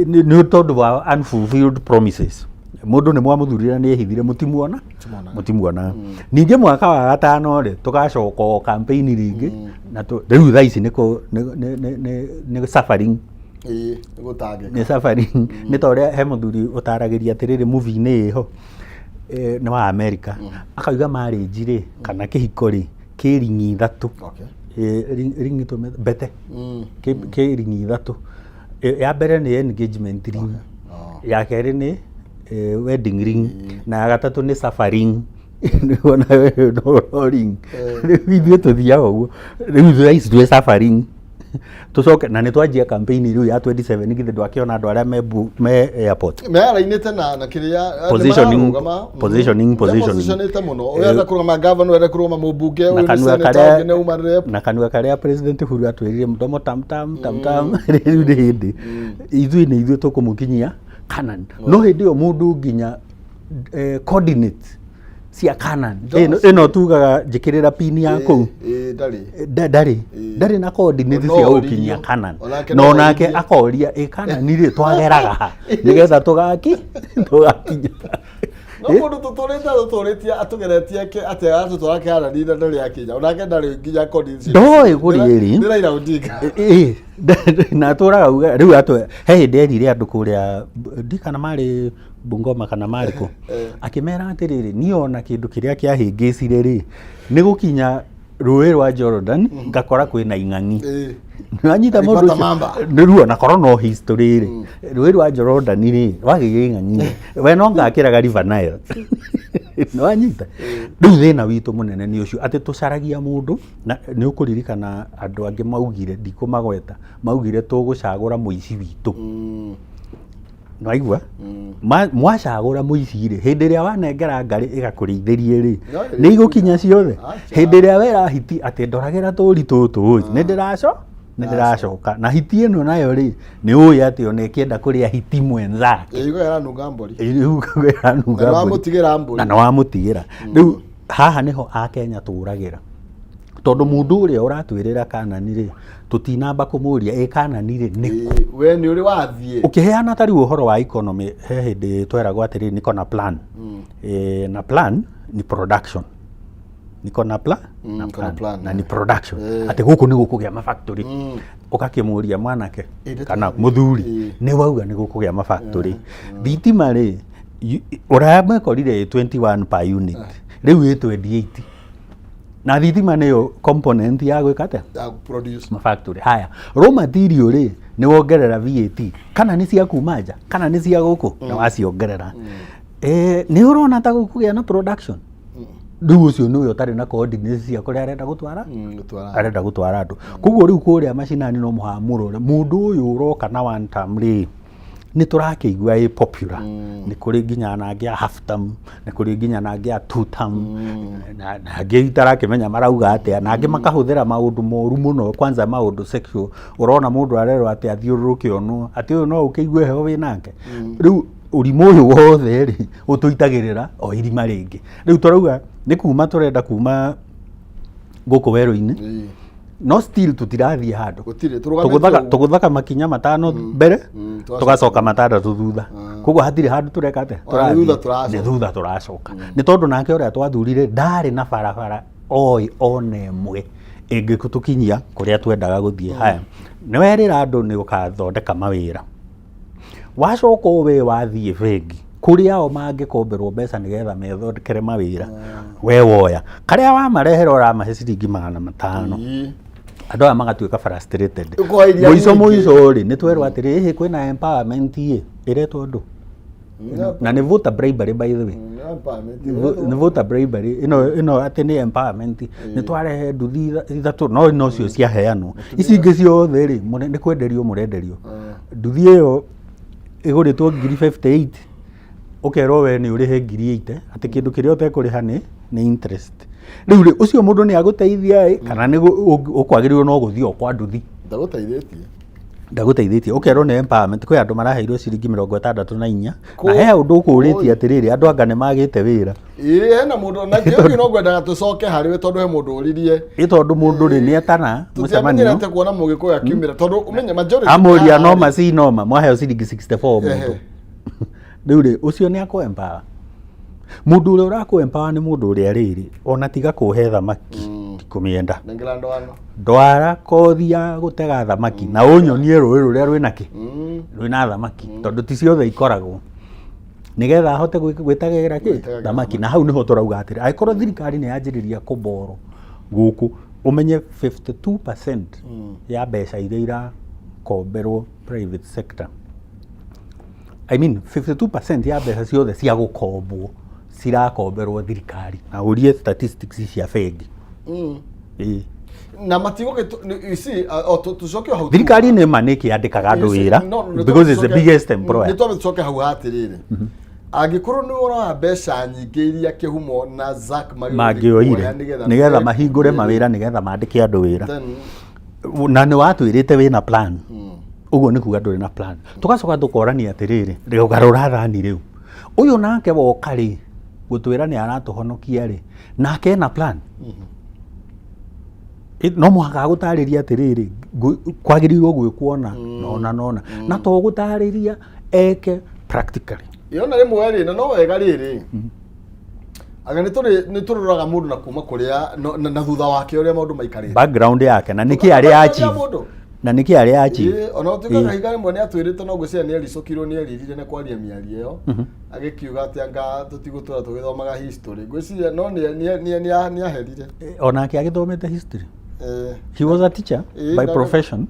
ni tondu wa unfulfilled promises mundu ni mwamuthurira ni ehithire mutimuona ningi mwaka wa 5 ri tugacoka campaign ringi na riu thaa ici ni suffering ni suffering ni toria he muthuri utaragiria atiriri movie ni iho ni wa America akauga marriage ri kana kihiko ri ki ringi 3 ringi to bete ki ringi 3 ya mbere ni engagement ring ya keri ni wedding ring na ya gatatu ni suffering ona no ring riu tuthiaga uguo riu thaa suffering tucoke na ni twanjia campaign riu ya 27 ngithe ndwakiona andu aria me airport merainite na kiria positioning muno uyenda kuruma governor uyenda kuruma mubunge uyu ni senator ne uma rep na kanua karia president Uhuru atwirire mdomo tam riu ni hindi ithui tukumukinyia Kanani no hindi yo mundu nginya coordinate cia Kanani ino tugaga njikirira pin yaku ndari na coordinate cia ukinyia Kanani no nake akoria Kanani ri twageraga nigetha tugakinya no mundu tutoritia atugeretie ke ate atutwara Kanani na ndari akinya onake ndari nginya coordinate ndoi guriri ndira ira udika na turaga uga riu atwe he hindi erire andu kuria ndikana mari Bungoma kana mariko akimera atiriri niona kindu kiria kiahingicire ri ni gukinya ruwi rwa Jordan ngakora kwina ing'ang'i nwanyita mundu niruo na korwo no history ri ruwi rwa Jordan ri rwagige ing'ang'i we no ngakiraga River Nile nwanyita riu thina witu munene ni ucio ati tucaragia mundu na ni ukuririkana andu angi maugire ndikumagweta maugire tugucagura muici witu naigua mwacagura muici ri hindi ria wanengera ngari igakurithirie ri ni igukinya ciothe hindi ria wera hiti ati ndoragira turi tutu ni nĩ ndĩracoka na hiti ĩno nayo rĩ nĩ ũĩ atĩ ona ĩkĩenda kũrĩa hiti mwenzake yuga yaranunga mbori na nĩ wamũtigĩra rĩu haha nĩho Akenya tũragĩra tondũ mũndũ ũrĩa ũratwĩrĩra Kanani rĩ tũtinamba kũmũria Kanani rĩ nĩkũ we nĩ ũrĩ wathiĩ ũkĩheana tarĩ ũhoro wa economy he hĩndĩ tweragwo atĩrĩ niko na plan na plan ni production niko na plan na ni production atĩ gũkũ nĩ gũkũgĩa mafactory ũgakĩmũria mwanake kana mũthuri nĩ wauga nĩ gũkũgĩa mafactory thitima rĩ ũramĩkorire 21 per unit rĩu 28 na thitima nĩyo component ya gwĩka atĩa ya produce mafactory haya raw material rĩ nĩ wongerera VAT kana nĩ cia kuma nja kana nĩ cia gũkũ na waciongerera nĩ ũrona ta gũkũgĩa na production rĩu ũcio nĩ ũyũ ũtarĩ na coordinates cia kũrĩa arenda gũtwara andũ koguo rĩu kũrĩa macinani no mũhamũrore mũndũ ũyũ ũroka na one term rĩ nĩ tũrakĩigua popular nĩ kũrĩ nginya nangĩ ya half term nĩ kũrĩ nginya nangĩ ya 2 term na angĩ itarakĩmenya marauga atĩa na angĩ makahũthĩra maũndũ moru mũno kwanza maũndũ sexual ũrona mũndũ arerwo atĩ athiũrũrũke ono atĩ ũyũ no ũkĩigue heho wĩ nake rĩu ũrimũ ũyũ wothe rĩ ũtũitagĩrĩra o irima rĩngĩ rĩu tũrauga nĩ kuma tũrenda kuma gũkũ werũ-inĩ no still tutirathiĩ handũ tũgũthaka makinya matano mbere tũgacoka matandatũ thutha koguo hatirĩ handũ tũreka atĩa tũrathiĩ thutha tũracoka nĩ tondũ nake ũrĩa twathurire ndarĩ na barabara ona ĩmwe ĩngĩtũkinyia kũrĩa twendaga gũthiĩ haya nĩ werĩra andũ nĩ ũkathondeka mawĩra wacoka we wathiĩ bengi kũrĩa o mangĩkomberwo mbeca nĩgetha methondekere mawĩra we woya karĩa wamarehera ũramahe ciringi 500 andũ aya magatuĩka frustrated mũico rĩ nĩ twerwo atĩrĩ kwĩna empowerment ĩretwo andũ na nĩ voter bribery by the way nĩ voter bribery ĩno atĩ nĩ empowerment nĩ twarehe nduthi ithatũ no cio ciaheanwo ici ingĩ ciothe rĩ nĩ kwenderio mũrenderio nduthi ĩyo ĩgũrĩtwo 58 ũkerwo we nĩ ũrĩhe 80 atĩ kĩndũ kĩrĩa ũtekũrĩha nĩ interest rĩu rĩ ũcio mũndũ nĩ agũteithia kana nĩ ũkwagĩrĩirwo no gũthiĩ o kwa nduthi ndagũteithĩtie ũkerwo nĩ empowerment kwĩ andũ maraheirwo ciringi 64 na he ũndũ ũkũrĩtie atĩrĩrĩ andũ anga nĩ magĩte wĩra hena mũndũ na kĩo no ngwendaga tũcoke harĩ we tondũ he mũndũ ũririe tondũ mũndũ rĩ nĩ etana mũcemanio tũtiamenyerete kuona mũgĩkũyũ akiumĩra tondũ ũmenye majority amũria no macinoma mwaheo ciringi 64 mũndũ rĩu rĩ ũcio nĩ akũ empower mũndũ ũrĩa ũrakũ empower nĩ mũndũ ũrĩa rĩrĩ ona tiga kũhe thamaki kũmĩenda ndwara kothi ya gũtega thamaki na ũnyonie rũĩ rũrĩa rwĩna thamaki tondũ ti ciothe ikoragwo nĩgetha ahote gwĩtagĩra thamaki na hau nĩho tũrauga atĩrĩ angĩkorwo thirikari nĩ yanjĩrĩria kũborwo gũkũ ũmenye 52% ya mbeca iria irakomberwo private sector I mean 52% ya mbeca ciothe cia gũkombwo cirakomberwo thirikari na ũrie statistics cia bengi na matigoke tucoke hau thirikari nĩ ma nĩ kĩandĩkaga andũ wĩra because it's the biggest employer nĩ twambe tucoke hau hatirĩrĩ angĩkorwo nĩ ũrona mbeca nyingĩ iria kĩhumo na Zack mangĩoire nĩgetha mahingũre mawĩra nĩgetha mandĩke andũ wĩra na nĩ watwĩrĩte wĩna plan ũguo nĩ kuga ndũrĩ na plan tũgacoka tũkorania atĩrĩrĩ rĩgarũra thani rĩu ũyũ nake woka rĩ gũtwĩra nĩ aratũhonokia rĩ nake ena plan no mũhaka gũtarĩria atĩrĩrĩ kwagĩrĩirwo gwĩkuona nona na to gũtarĩria eke practically yona rĩmwe rĩ na no wega rĩrĩ aga nĩ tũroraga mũndũ na kuma kũrĩa na thutha wake ũrĩa maũndũ maikarĩte background yake na nĩkĩ arĩa achieve na nĩkĩ arĩa achieve ona ũtuĩkaga higa rĩmwe nĩ atwĩrĩte no gwĩciria nĩ ericokirwo nĩ eririre nĩ kwaria mĩario ĩyo agĩkiuga atĩ anga tũtigũtũra tũgĩthomaga history gwĩciria no nĩ aherire onake agĩthomete history he was a teacher by profession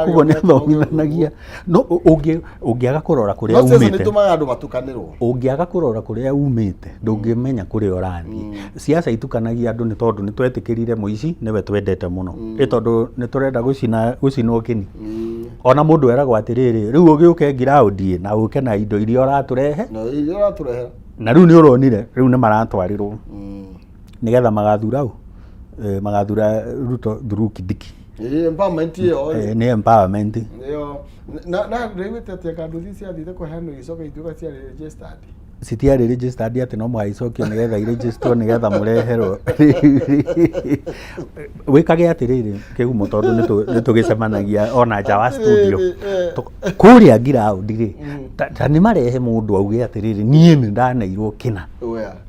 kugo nĩ athomithanagia no ũngĩaga kũrora kũrĩa umĩte nĩtũmaga andũ matukanĩrwo ũngĩaga kũrora kũrĩa umĩte ndũngĩmenya kũrĩa ũrathiĩ ciaca itukanagia andũ nĩ tondũ nĩ twetĩkĩrire mũici nĩwe twendete mũno nĩ tondũ nĩ tũrenda gũcinwo kĩni ona mũndũ eragwo atĩrĩrĩ rĩu ũgĩũke ground na ũke na indo iria ũratũrehe na rĩu nĩ ũronire rĩu nĩ maratwarĩrwo nĩgetha magathura Ruto through Kindiki empowerment yo ni empowerment yo na rewete atia nduthi cia thithe ko hano icoka ituka cia registered citiarĩ registered atĩ no mũgaicokio nĩgetha iregistrwo nĩgetha mũreherwo wĩkage atĩrĩrĩ kĩgumo tondũ nĩtũgĩcemanagia ona nja wa studio kũrĩa ground-rĩ ta nĩ marehe mũndũ auge atĩrĩrĩ niĩ nĩ ndaneirwo kĩna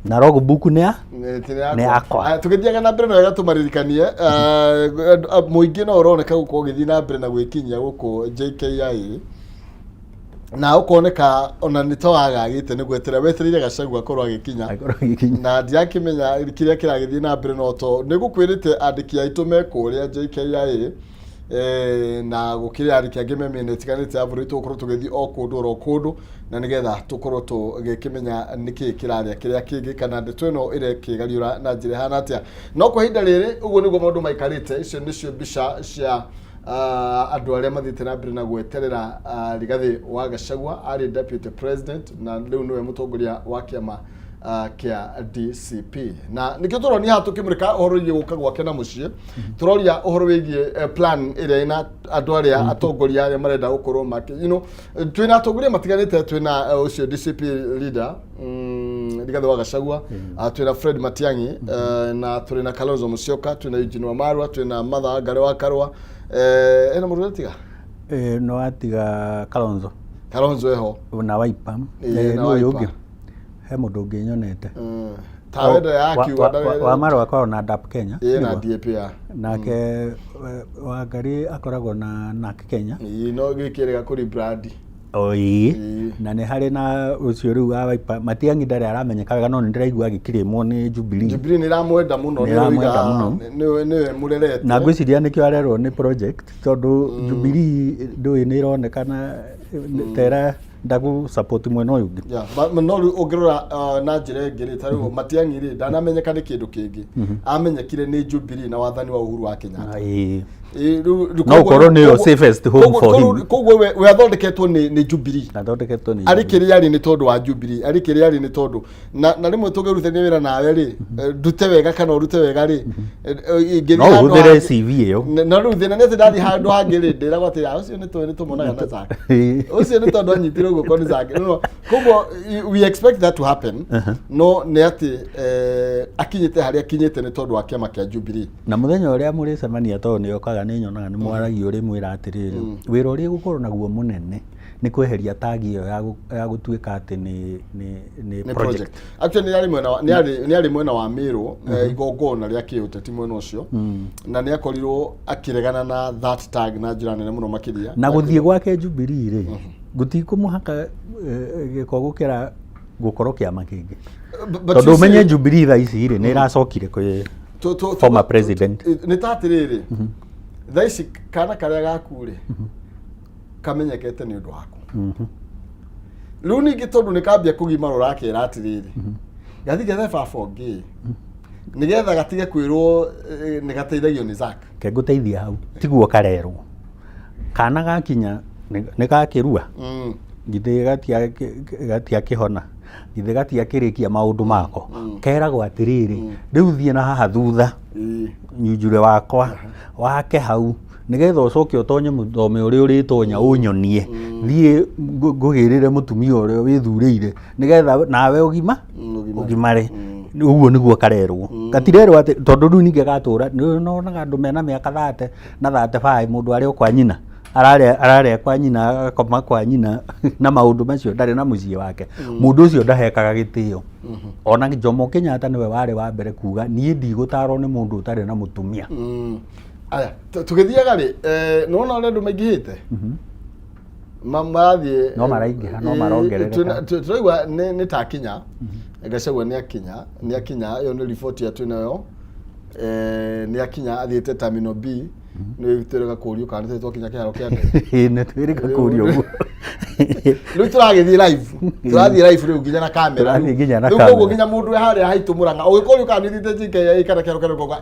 na logbook nĩ yakwa tũgĩthiaga na mbere na wega tũmaririkanie mũingĩ no ũroneka gũkorwo ũgĩthiĩ na mbere na gwĩkinyia gũkũ JKIA na ukoneka ona nitawagagite nigwetera weterire Gachagua akorwo agikinya na ndiakimenya kiria kiragithii na mbere no to nigukwirite andiki aitu mekuria JKIA na gukiria andiki angi memene tiganite avurito ukorwo tugithii o kundu na nigetha tukorwo tugikimenya niki kiraria kiria kingi kana ndeto ino ire kigariura na njire hana atia no kwa hinda riri uguo niguo maundu maikarite icio nicio mbica cia andu aria mathite na mbere na gweterera Rigathi wa Gachagua ari deputy president na riu niwe mutongoria wa kiama kia DCP na nikio turoni hatu kimurika uhoro wigie guka gwake na mucie turoria uhoro wigie plan iria ina andu aria atongoria aria marenda gukorwo maki twina atongoria matiganite twina ucio DCP leader Rigathi wa Gachagua twina Fred Matiang'i na twina Kalonzo Musyoka twina Eugene Wamalwa twina Martha Ngare wa Karua ena mũndũ tiga no atiga Kalonzo eho na Wiper no yũngĩ he mũndũ ũngĩ nyonete ta wenda yakiuga Wamalwa akoragwo na DAP Kenya na DAP nake Wangari akoragwo na NARC Kenya no gĩkĩrĩga kũrĩ brand na nĩ harĩ na ũcio rĩu wa Wiper Matiang'i ndarĩ aramenyeka wega no nĩndĩraigua agĩkirimwo nĩ Jubilee nĩramwenda mũno nĩwe mũrerete na ngwĩciria nĩkĩo arerwo nĩ project tondũ Jubilee ndũĩ nĩ ironekana tera ndagu support mwena ũyũ ũngĩ no rĩu ũngĩrora na njĩra ĩngĩ ta rĩu Matiang'i rĩ ndanamenyeka nĩ kĩndũ kĩngĩ amenyekire nĩ Jubilee na wathani wa Uhuru wa Kenyatta no korwo nĩyo safest home for him koguo we athondeketwo nĩ Jubilee arĩ kĩrĩa arĩ nĩ tondũ wa Jubilee arĩ kĩrĩa arĩ nĩ tondũ na rĩmwe tũngĩrutithania wĩra nawe rĩ ndute wega kana ũrute wega rĩ no ũhũthĩre CV ĩyo na rĩu thĩna nĩ atĩ ndathiĩ handũ hangĩ rĩ ndĩragwo atĩ ũcio nĩ tũmonaga na Zake ũcio nĩ tondũ anyitirwo guoko nĩ Zake koguo we expect that to happen no nĩ atĩ akinyĩte harĩa akinyĩte nĩ tondũ wa kĩama kĩa Jubilee na mũthenya ũrĩa mũrĩcemania tondũ nĩ okaga nĩ nyonaga nĩ mwaragio ũrĩ mwĩra atĩrĩrĩ wĩra ũrĩa gũkorwo naguo mũnene nĩ kweheria tagi ĩyo ya gũtuĩka atĩ nĩ project actually nĩ arĩ mwena wa Mĩrũ igongona rĩa kĩũteti mwena ũcio na nĩ akorirwo akĩregana na that tag na njĩra nene mũno makĩria na gũthiĩ gwake Jubilee rĩ gũtikũmũhaka gĩko gũkĩra gũkorwo kĩama kĩngĩ tondũ ũmenye Jubilee thaa ici rĩ nĩ ĩracokire kwĩ former president nĩ ta atĩrĩrĩ thaa ici kana karĩa gaku rĩ kamenyekete nĩ ũndũ waku rĩu ningĩ tondũ nĩ kambia kũgimara ũrakĩra atĩrĩrĩ gathi gethe baba ũngĩ nĩgetha gatige kwĩrwo nĩ gateithagio nĩ Zake ke ngũteithia hau tiguo karerwo kana gakinya nĩ gakĩrua githĩ gatiakĩhona githĩ gatiakĩrĩkia maũndũ mako keragwo atĩrĩrĩ rĩu thiĩ na haha thutha nyunjure wakwa wake hau nigetha ucoke utonye muthome uri uritonya unyonie thie ngugirire mutumia uri withurire nigetha nawe ugimare uguo niguo karerwo gatirerwo ati tondu riu ninge gatura nonaga andu mena miaka 30 na 35 mundu ari kwa nyina arare kwa nyina akoma kwa nyina na maundu macio ndari na muciĩ wake mundu ucio ndahekaga gitio ona Jomo Kenyatta niwe wari wa mbere kuga nie ndigũtarwo ni mundu utari na mutumia aya tugithiaga ri nona andu maingihite mamathie no maraingĩha no marongerereka turaigua nĩ ta kinya Gachagua nĩ akinya yo nĩ report ya twinayo nĩ akinya athiĩte terminal B nĩ twĩrĩga kũũrio kana nĩ twakinya kĩharo kĩa ndege nĩ twĩrĩga kũũrio Riu turagithii live riu nginya na kamera riu koguo nginya mundu haria haitu Murang'a ugikuri ukanithite JKIA kana kero koga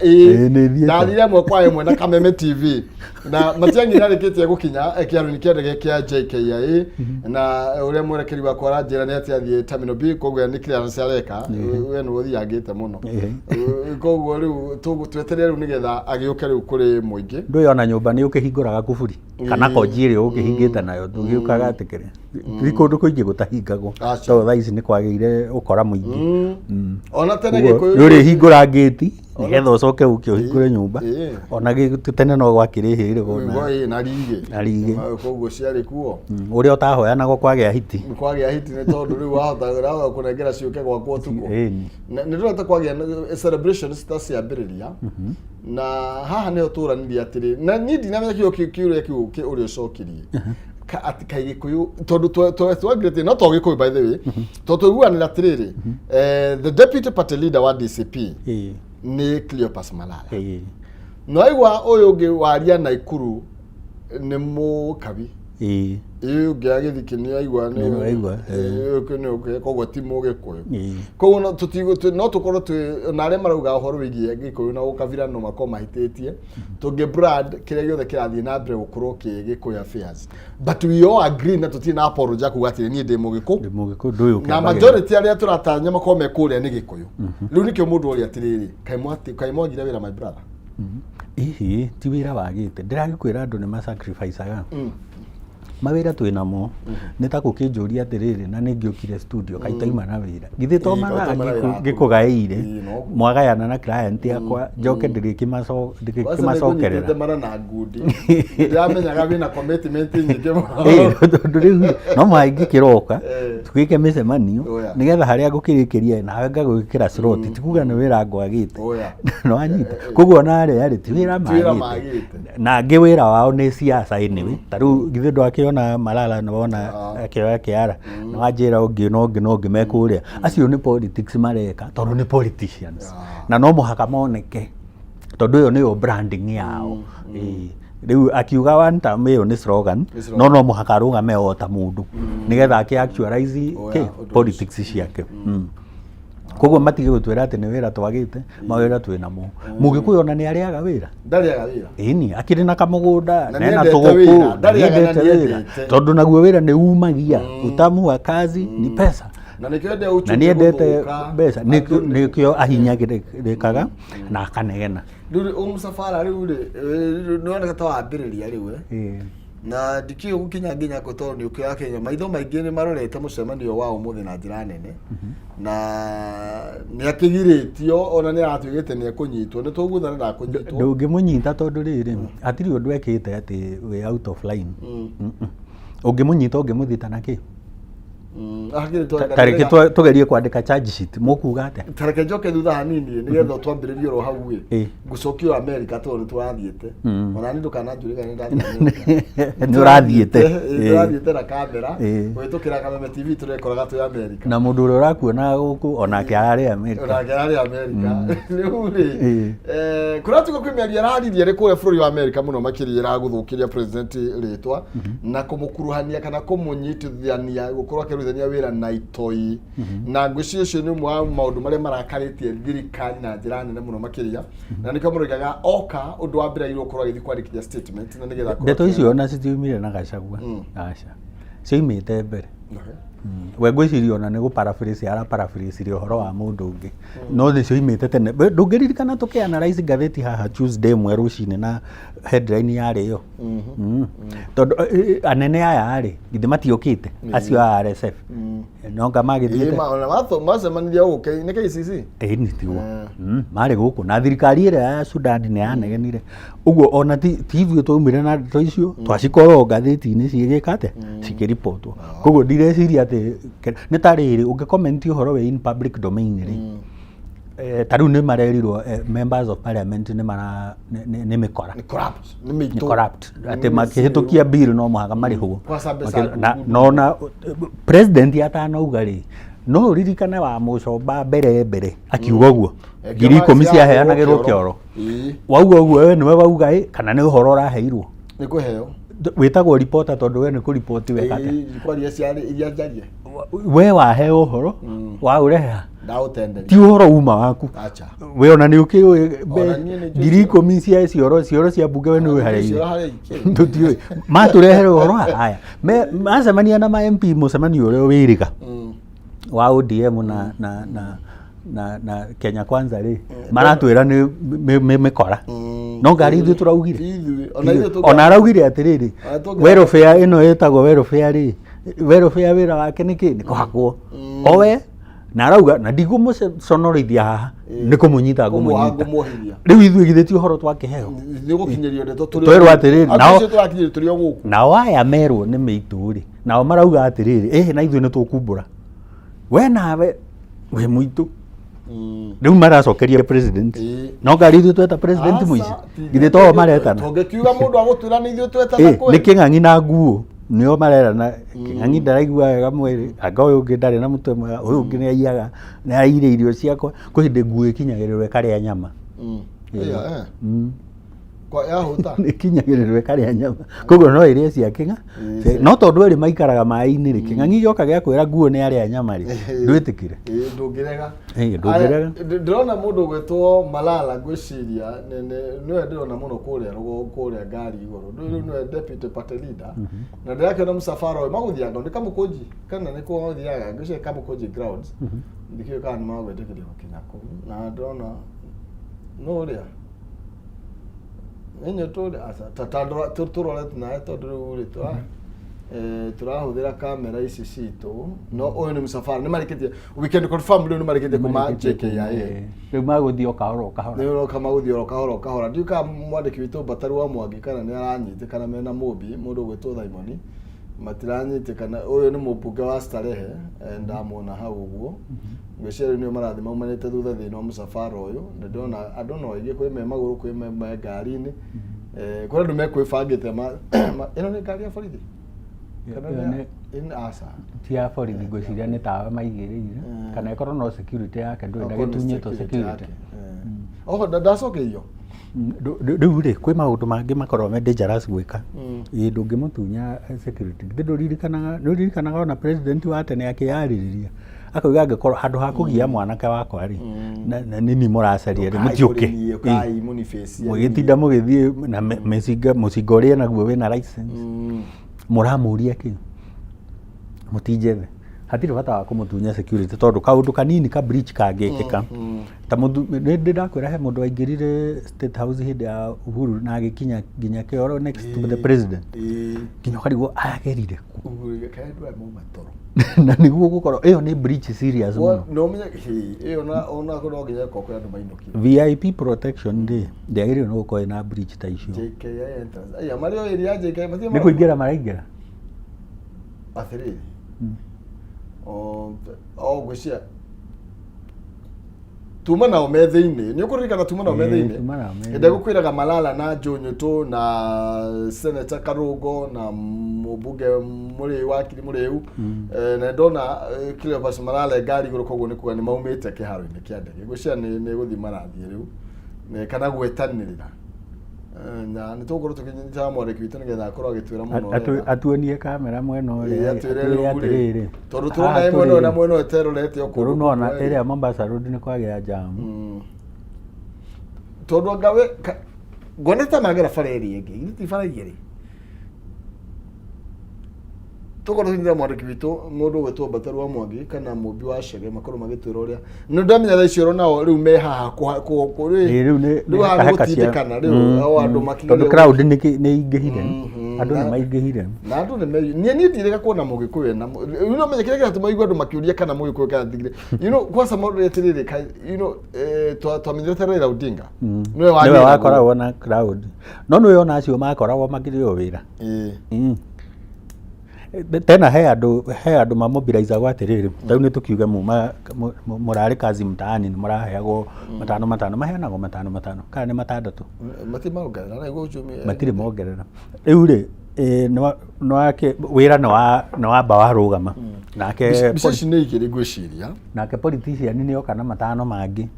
ndathire mwe kwa imwe na Kameme TV na Matiang'i narikitie gukinya kiaro-ini kia ndege kia JKIA na uria mwerekeri wakwa aranjira ni ati athie Terminal B koguo ni clearance areka we ni uthiangite muno koguo riu tweterere riu nigetha agiuke riu kuri muingi ndui ona nyumba ni ukihinguraga kuburi kana konjiri ukihingite nayo ndugiukaga atikire rikundu kuingi gutahingagwo to thaa ici ni kwagire ukora muingi ona tene gikuyu ruri hingura gate nigetha ucoke ukio hingure nyumba ona tene no gwakirihire gona na rige koguo ciari kuo uria utahoyanagwo kwagia hiti ni tondu riu wahota kunengera ciuke gwakwo tuko ni rota kwagia celebrations ta ciambiriria na haha niho turanirie atiri na ni ndinamenya kiuria kiu uria ucokirie ati kaigikuyu tondu twagirite no togikuyu by the way tondu tuiguanira atiriri the deputy party leader wa DCP ni Cleopas Malala no aigua uyu ungi waria Naikuru ni mukabi ungi agithikinia aigua ni koguo ti mugikuyu koguo no tukorwo na aria marauga uhoro wigie gikuyu na ukabira no makoma mahititie tungi brand kiria giothe kirathie na mbere gukorwo gikuyu affairs but we all agree na tutina apology kuga ati ni ndi mugiku na majority aria turatanya makome kuria ni gikuyu riu nikio mundu ori atiriri kai mwagire wira my brother ti wira wagite ndiragikwira andu ni masacrificeaga mawira twinamo ni ta gukinjuria atiriri na ningiukire studio kaitaima na wira githi to mara gikugaire mwagayana na client yakwa njoke ndikimacokerera mara na ngudi ndamenyaga wina commitment nyingi no maingi kiroka twike micemanio nigetha haria ngukirikiria nawe ngagwikira slot tikuga ni wira ngwagite no anyita koguo na ari ti wira magite na ngi wira wao ni siasa anyway taru githi ndwakio na Malala nabona akioya kiara na wajira ungi no mekuria acio ni politics mareka tondu ni politicians na no muhaka moneke tondu yo ni branding yao riu akiuga one time yo ni slogan no muhaka rugame ota mundu nigetha aki actualize politics ciake koguo matige gutwira ati ni wira twagite mawira twinamo mugikuyu ona ni ariaga wira ndariaga wira ini akiri na kamugunda na tuguku ndariaga wira tondu naguo wira ni umagia utamu wa kazi ni pesa na nikiende uchu na niendete mbeca nikio ahinyagirikaga na akanegena riu musafara riu noneka ta wambiriria riu na ndikio gukinya nginya koto ni ukio Kenya maitho maingi ni marorete mucemanio wao muthi na njira nene na ni akigiritio ona ni aratwigite ni kunyitwo ni tuguthana na kunyitwo ndungimunyita tondu riri atiri undu ekite ati we out of line ungimunyita ungimuthita naki tareke tugerie kwandika charge sheet mukuga ate tareke njoke thutha hanini nigetha twambiririe ro hau gucokio America tondu turathiete ona ni ndukana njurika ni ndathie turathiete na kamera witukira Kameme TV turekoraga tu America na mundu uria urakuona guku ona kiari America riu ri kuratuka kwimiaria raririe ri kure bũrũri wa America muno makiri iraguthukiria president ritwa na kumukuruhania kana kumunyitithania gukorwa kirithania wira na itoi na ngwici icio ni mwa maundu maria marakaritie thirikari na njira nene muno makiria na nikamurigaga oka undu wa mbere iro korwa githi kwandikithia statement na nigetha ndeto icio ona citiumire na Gachagua aca cioimite mbere we ngwiciria ona ni guparaphrase araparaphrase uhoro wa mundu ungi no nicio imite tene ndungiririkana tukianalize ngatheti haha Tuesday mwe rucini na headline yari yo tondu anene aya ari githi matiukite acio a RSF no ngamagithiete ona macemaniria uke ni KCC ni tiwo mari guku na thirikari ira ya Sudan ni yanegenire uguo ona TV twaumire na ndeto icio twacikoro ngatheti-ini ciigikate cikiripotwo koguo ndireciria ati ni tariri ungicomment uhoro we in public domain ri taru ni marerirwo members of parliament ni mikora ni corrupt ati makihitukia bill no muhaka marihwo na president atanauga ri no uririkane wa mucoba mbere akiuga guo 10,000 ciaheanagirwo kioro wauga guo we niwe wauga kana ni uhoro uraheirwo ni kuheo witagwo reporter tondu we ni ku report wekate kwaria ciari iria njarie we wahe uhoro wa ureha ndautenderi ti uhoro uma waku acha we ona ni ukiwe ngiri 10 cia cioro cia bunge we ni we harei tutiwe maturehere uhoro haya macemania na ma MP mucemanio uria wiriga wa ODM na Kenya Kwanza ri maratwira ni mikora no ngari ithu turaugire ona araugire atiriri welfare ino yetagwo welfare ri welfare wira wake niki ni kuhakwo owe na arauga na ndigumuconorithia haha ni kumunyita ngumunyita riu ithu githeti uhoro twakiheo ni gukinyerio ndeto twerwo atiriri nao turakinyire turi o guku nao aya merwo ni miitu ri nao marauga atiriri na ithu ni tukumbura we nawe we muitu riu maracokeria president no ngari ithu tweta president muici githe to maretana tungikiuga mundu agutwira ni ithu twetana kweli ni king'ang'i na nguo nio marerana king'ang'i ndaraigua wega mwiri anga uyu ungi ndari na mutwe mwega uyu ungi ni aiyaga ni aire irio ciakwa kwi hindi nguo ikinyagirirwe karia nyama kwa yahuta ni kinyagirirwe karia nyama koguo no irie cia king'a no tondu eri maikaraga mai-ini ri king'ang'i gioka gia kwira nguo ni aria nyama ri ndwitikire ndungirega ndungirega ndirona mundu gwetwo Malala gwiciria niwe ndirona muno kuria rugo kuria ngari iguru niwe deputy party leader na ndirakiona msafara uyu maguthianga ni Kamukunji kana ni kwa guthiaga ngwicia Kamukunji grounds ndikio kana ni magwetekeria gukinya kuu na ndona no uria enye tole asa tatandora turore tunaye tondu ri twa turahuthira kamera ici citu no uyu ni msafara ni marikitie weekend confirm ri ni marikitie kuma JKIA riu maguthio kahoro kahora ni kama guthio kahora ndika mwandiki witu Bataru wa Mwangi kana ni aranyite kana mena mubi mundu gwetwo Thaimoni matiranyite kana uyu ni mubunge wa Starehe ndamona hau uguo ngwicere ni marathi maumanite thutha thina wa msafara uyu ndona andu no ige kwi me maguru kwi me ngari-ini kuri ndu mekwibangite ino ni ngari ya borithi kana asa ti ya borithi ngwiciria ni tawa maigiriire kana ikorwo no security yake ndwenda gitunyitwo security oho ndacokeio riu ri kwi maundu mangi makorwo me dangerous gwika ndungimutunya security ndirikanaga ona president wa tene akiyaririria akauga angikorwo handu ha kugia mwanake wakwa ri na nini muracaria ri mutiuke mugitinda mugithie na mucinga uria naguo wina license muramuria ki mutinjethe hatiri bata wa kumutunya security tondu kaundu kanini ka breach kangikika ta mundu ndakwira he mundu aingirire State House hindi ya Uhuru na agikinya nginya kioro next to the president kinya karigo agerire na niguo gukorwo iyo ni breach serious no menya iyo ona ko nginya ko kwa andu mainuki VIP protection ndi ndiagirire no gukorwo na breach ta icio JKIA entrance aya mario area JKIA mathia ni kuingira maraingira athiri ngwĩcia tuma nao methe-inĩ nĩ ũkũririkana tuma nao methe-inĩ hĩndĩ gũkwĩraga Malala na Njũnyũtũ na Senator Karũngo na mũmbunge Mũrĩu wakiri Mũrĩu na ndona Cleophas Malala ngari igũrũ koguo nĩ kuga nĩ maumĩte kĩharo-inĩ kĩa ndege ngwĩcia nĩ gũthiĩ marathiĩ rĩu kana gwetanĩrĩra na nĩ tũgũkorwo tũkĩnyita mwandĩki witũ nĩgetha akorwo agĩtwĩra mũno atuonie kamera mwena ũrĩa atwĩre tondũ tũrona mwena ũyũ na mwena ũyũ terorete okũrũ nona ĩrĩa Mombasa Road nĩ kwagĩa jam tondũ ngawe ngonete magera bara ĩrĩa ĩngĩ ti bara igĩrĩ tukorwo tunyita mwandĩki witũ mũndũ ũgwĩtwo Bataru wa Mwangi kana mũmbi wa Chege makorwo magĩtwĩra ũrĩa nĩ ndamenya thaa icio nao rĩu me haha rĩu haha gũtindĩkana rĩu andũ makĩgĩrĩire tondũ crowd nĩ ingĩhire andũ nĩ maingĩhire na andũ nĩ niĩ ndirega kuona Mũgĩkũyũ na no menya kĩrĩa gĩatũma igue andũ makĩũria kana Mũgĩkũyũ kana ndigire kwanza maũndũ atĩrĩrĩ twamenyete Raila Odinga nĩwe wakoragwo na crowd no nĩwe ona acio makoragwo makĩrĩo wĩra tena he andu mamobilize atiriri tau ni tukiuga murari kazi mtaani ni muraheagwo matano maheanagwo matano kana ni matandatu matimaongerera na iguo jumia matire mongerera riu ri no ake wira no wamba warugama nake bici ni igiri gwiciria nake politician ni oka na matano mangi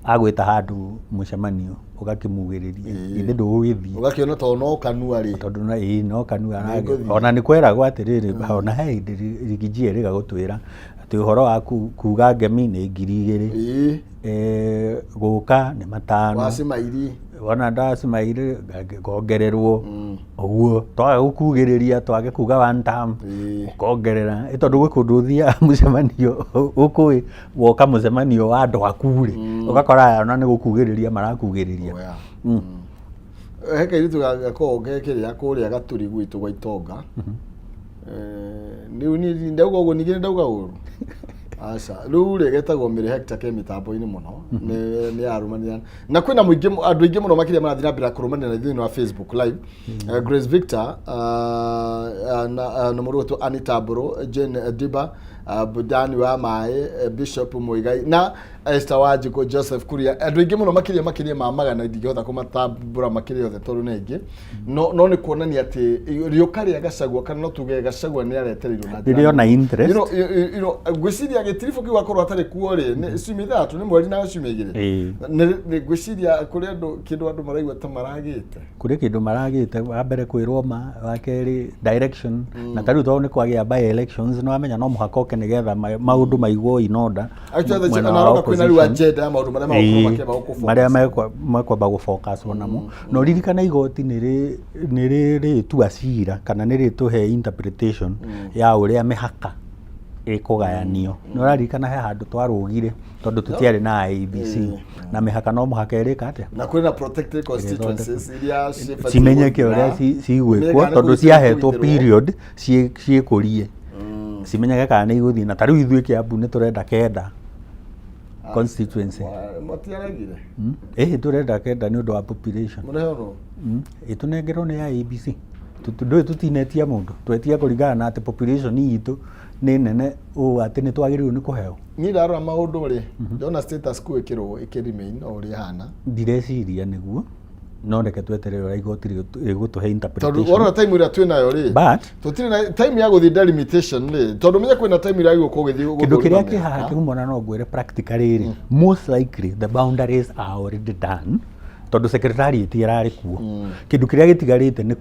agwĩta handũ mũcemanio ũgakĩmugĩrĩria ithĩ ndũgũgĩthiĩ ũgakĩona to no kanua rĩ tondũ no kanua ona nĩ kweragwo atĩrĩrĩ ona he hĩndĩ Rigiji erĩga gũtwĩra atĩ ũhoro wa kuga ngemi nĩ 2,000 gũka nĩ 5,000 wacimairi wona ndacimaire ngongererwo ũguo twaga gũkugĩrĩria twage kuga one time ũkongerera tondũ gwĩ kũndũ ũthiaga mũcemanio ũkũĩ woka mũcemanio wa andũ aku rĩ ũgakora ona nĩ gũkugĩrĩria marakugĩrĩria he kairitu gakoragwo gekĩrĩa kũrĩa Gaturi gwitũ gwa Itonga nĩ ndauga ũguo ningĩ ndauga ũru aca rĩu rĩ getagwo Mary Hector ke mĩtambo-inĩ mũno nĩ arũmanĩra na kwĩna mũingĩ andũ aingĩ mũno makĩria marathiĩ na mbere kũrũmanĩra na thĩinĩ wa Facebook live Grace Victor na mũrũ wetu Anita Mburu Jane Diba Budani wa Maĩ Bishop Muigai na Esther Wanjiku Joseph Kuria andũ aingĩ mũno makĩria ma magana ndingĩhota kũmatambũra makĩria othe tondũ nĩ aingĩ no nĩ kuonania atĩ rĩũka rĩa Gachagua kana no tuge Gachagua nĩ aretereirwo na rĩrĩa na interest gwĩciria gĩtiribu kĩu akorwo atarĩ kuo rĩ nĩ ciumia 3 nĩ mweri na ciumia 2 nĩ gwĩciria kũrĩ andũ maraigua ta maragĩte kũrĩ kĩndũ maragĩte wa mbere kwĩrwo ma wa kerĩ direction na tarĩu tondũ nĩ kwagĩa by elections no amenya no mũhaka oke nĩgetha maũndũ maigwo in order marĩa mekwamba gũfocus namo no ririkana igoti nĩ rĩtua cira kana nĩ rĩtũhe interpretation ya ũrĩa mĩhaka ĩkũgayanio nĩ ũraririkana he handũ twarũgire tondũ tũtiarĩ na IEBC na mĩhaka no mũhaka ĩrĩka atĩa na kwĩna protected constituencies iria cimenyeke ũrĩa cigwĩkwo tondũ ciahetwo period ciĩkũrie cimenyeke kana nĩ igũthiĩ na tarĩu ithuĩ Kiambu nĩ tũrenda kenda constituency matiaragire tũrenda kenda nĩ ũndũ wa population tũnengerwo nĩ IEBC ndũĩ tũtinetia mũndũ twetia kũringana na atĩ population itũ nĩ nene ũũ atĩ nĩ twagĩrĩirwo nĩ kũheo niĩ ndarora maũndũ rĩ ndona status quo ĩkĩremain o ũrĩa hana ndireciria nĩguo no reke tweterere ũrĩa igoti rĩgũtũhe interpretation tondũ wona time ĩrĩa twĩnayo rĩ tũtirĩ na time ya gũthiĩ delimitation rĩ tondũ menya kwĩna time ĩrĩa igũkũ gĩthiĩ kĩndũ kĩrĩa kĩhaha kĩmona no ngwĩre practically rĩ most likely the boundaries are already done tondũ secretariat ĩrarĩ kuo kĩndũ kĩrĩa gĩtigarĩte nĩ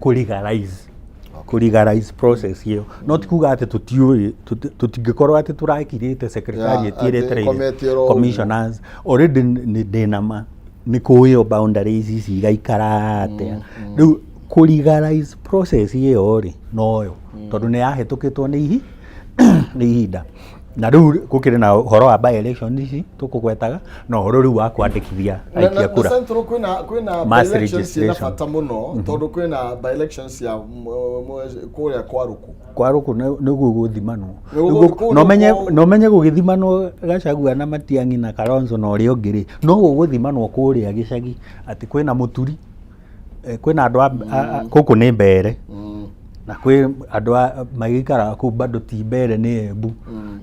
kũlegalize process ĩyo no ti kuga atĩ tũtiũĩ tũtingĩkorwo atĩ tũrakirĩte secretariat ĩretereire commissioners already ndĩnama nĩ kũĩyo boundaries ici igaikara atĩa rĩu kũlegalize process ĩyo rĩ noyo tondũ nĩ yahetũkĩtwo nĩ ihinda na rĩu gũkĩrĩ na ũhoro wa by election ici tũkũgwetaga na ũhoro rĩu wa kwandĩkithia aikia kura na central kwĩna by elections cia bata mũno tondũ kwĩna by elections cia kũrĩa Kwaruku nĩguo gũthimanwo no menye gũgĩthimanwo Gachagua na Matiang'i na Kalonzo na ũrĩa ũngĩ rĩ no gũgũthimanwo kũrĩa gĩcagi atĩ kwĩna mũturi kwĩna andũ gũkũ nĩ Mbere na kwĩ andũ magĩikara kũu bado ti Mbere nĩ Embu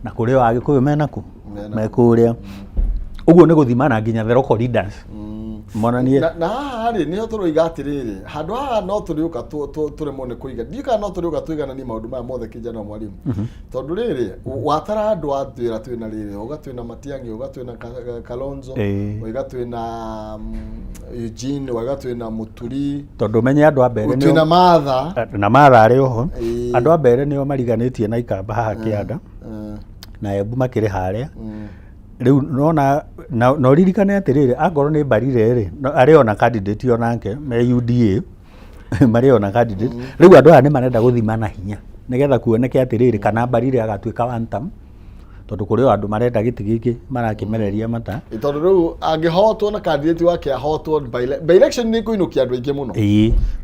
na kũrĩa Agĩkũyũ menakũ mekũrĩa ũguo nĩ gũthimana nginya the local leaders monanie na haha rĩ nĩho tũroiga atĩrĩrĩ handũ haha no tũrĩũka tũremwo nĩ kũiga ndika no tũrĩũka tũigananie maũndũ maya mothe Kijana Mwalimu tondũ rĩrĩ watara andũ a twĩra twĩna rĩrĩ ũgatwĩna Matiang'i ũgatwĩna Kalonzo ũgatwĩna Eugene ũgatwĩna Mũturi tondũ menye andũ a Mbere nĩ twĩna Martha arĩ oho andũ a Mbere nĩo mariganĩtie na Ikamba haha Kĩanda na Embu makĩrĩ harĩa rĩu nona no ririkane atĩrĩrĩ akorwo nĩ Mbarire rĩ arĩ ona candidate onake me UDA marĩ ona candidate rĩu andũ aya nĩ marenda gũthimana hinya nĩgetha kuoneke atĩrĩrĩ kana Mbarire agatuĩka one term tondũ kũrĩ andũ marenda gĩtĩ gĩkĩ marakĩmereria mata tondũ rĩu angĩhotwo na candidate wake ahotwo by election nĩ kũinũkia andũ aingĩ mũno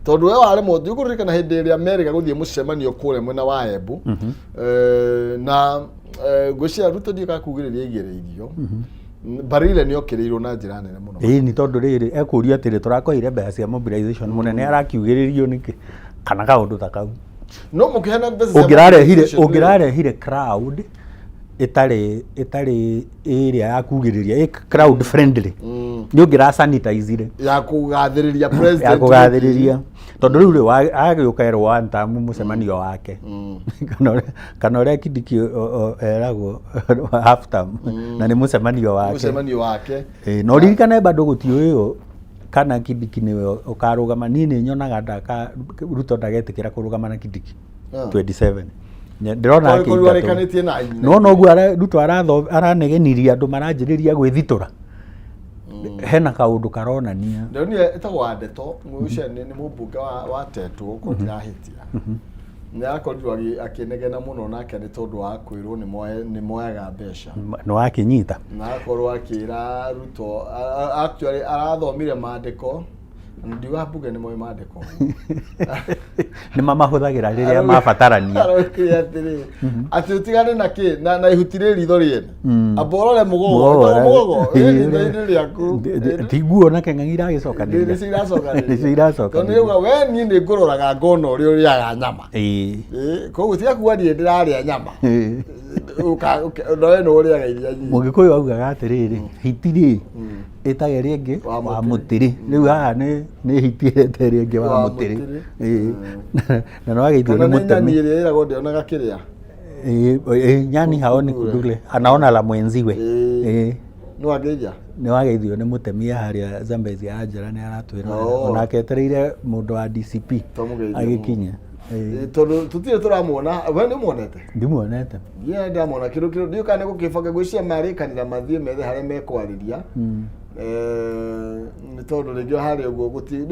tondũ we waremwo ndikũririkana hĩndĩ ĩrĩa merĩga gũthiĩ mũcemanio kũrĩa mwena wa Embu na gwĩciria Ruto ndikakugĩrĩria igĩrĩirio Mbarire nĩ okĩrĩirwo na njĩra nene mũno nĩ tondũ rĩrĩ ekũria atĩrĩ tũrakoire mbeca cia mobilization mũnene arakiugĩrĩrio nĩkĩ kana kaũndũ ta kau no mũkĩhena mbeca ũngĩrarehire crowd ĩtarĩ ĩrĩa ya kugĩrĩria crowd friendly nĩ ũngĩra sanitize ya kũgathĩrĩria president ya kũgathĩrĩria tondũ rĩu agĩũka erwo one time mũcemanio wake kana ũrĩa Kindiki eragwo half term na nĩ mũcemanio wake na ũririkane bado gũtiũĩ kana Kindiki nĩwe ũkarũgama. Niĩ nĩ nyonaga Ruto ndagetĩkĩra kũrũgama na Kindiki 27 ndĩrona akĩita no noguo Ruto aranegenirie andũ maranjĩrĩria gwĩthitũra hena kaũndũ karonania ndĩronire etagwo Wandeto mũico nĩ mũmbunge wa Tetu gũkũ ndĩrahĩtia nĩ akorirwo akĩnegena mũno nake nĩ tondũ wa kwĩrwo nĩ moyaga mbeca nĩ wakĩnyita na akorwo akĩra Ruto actually arathomire maandĩko ndiuga mbunge nĩ moĩ maandĩko nĩ mamahũthagĩra rĩrĩa mabatarania atĩ ũtigane na kĩ na ihuti rĩ ritho rĩene amborore mũgogo rĩrĩ rĩaku ti nguo na kĩng'ang'i iragĩcokanĩria nĩcio iracokanĩria tondũ we niĩ nĩ ngũroraga ngona ũrĩa ũrĩaga nyama koguo tiga kuga niĩ ndĩrarĩa nyama nowe nĩ ũrĩaga iria nyingĩ. Mũgĩkũyũ augaga atĩrĩrĩ hiti rĩ ĩtaga rĩngĩ wa mũtĩrĩ rĩu haha nĩ hiti ĩreta rĩngĩ wa mũtĩrĩ na no agĩithio nĩ mũtemi kana nyani ĩrĩa ĩragwo ndĩonaga kĩrĩa nyani hao ni kudule anaona la mwenziwe nĩ wageithio nĩ mũtemia harĩa Zambezi Ajara nĩ aratwĩra onake etereire mũndũ wa DCP agĩkinya tondũ tutire turamuona we nĩ muonete ndimuonete yeye ndamona kĩrũ ndio kana gũkĩbanga gwĩcia marĩ kanira mathiĩ methe harĩa mekwarĩria nĩ tondũ rĩngĩ harĩa ũguo gũti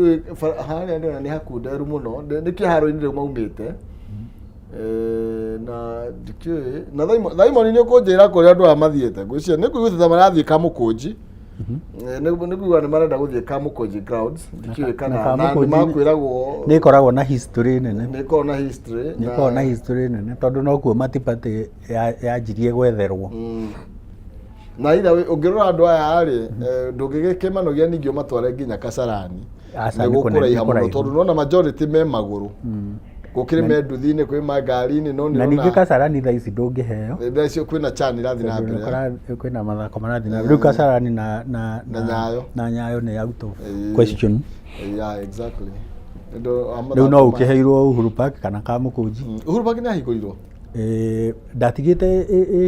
harĩa ndona nĩ hakunderu mũno nĩ kĩharo-inĩ rĩu maumĩte na dikĩĩ na Daimoni nĩ ũkũnjĩra kũrĩa andũ amathiĩte gwĩcia nĩ kũigua ta marathiĩ Kamũkũnji nĩ kuuga nĩ marenda gũthiĩ Kamũkũnji grounds dikĩĩ kana na makwĩragwo nĩ koragwo na history nene nĩ koragwo na history nene tondũ no kuo matipati yanjirie gwetherwo na ida ũngĩrora andũ aya rĩ ndũngĩgĩkĩmanogia ningĩ matware nginya Kasarani nĩ gũkũraiha mũno tondũ nona majority me magũrũ gũkĩrĩ me nduthi-inĩ kwĩ mangari-inĩ no nĩ na ningĩ Kasarani thaa ici ndũngĩheo thaa icio kwĩna chani irathi na mbere kwĩna mathako marathi na rĩu Kasarani na Nyayo nĩ out of question yeah exactly rĩu no ũkĩheirwo Uhuru Park kana Kamũkũnji Uhuru Park nĩ ahingũrirwo ndatigĩte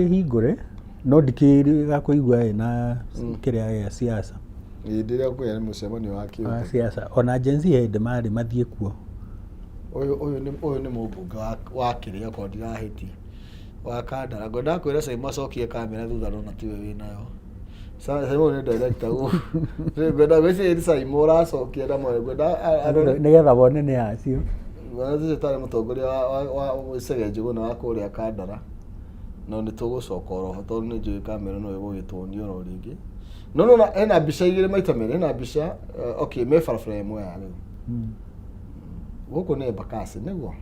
hingũre no ndikĩrĩga kũigua na kĩrĩa ya siasa ndĩrĩa kwĩya nĩ mũcemanio wa kĩũteti siasa ona Gen Z hĩndĩ marĩ mathiĩ kuo ũyũ nĩ mũmbunge wa kĩrĩa kwa ndirahĩtie wa Kandara ngwenda kwĩra Saimo acokie kamera thutha no tiwe wĩnayo Saimo nĩ director ngwenda gwĩciria Saimo ũracokia na mwe ngwenda nĩgetha wone nĩ acio wanathi tarĩ mũtongoria wa Gĩcege Njũgũna wa kũrĩa Kandara no nĩ tũgũcoka oroho tondũ nĩ njũĩ kamera no ĩgũgĩtuonio oro rĩngĩ no ena mbica igĩrĩ maita merĩ ena mbica okay me barabara ĩmwe ya rĩu gũkũ nĩ Embakasi nĩguo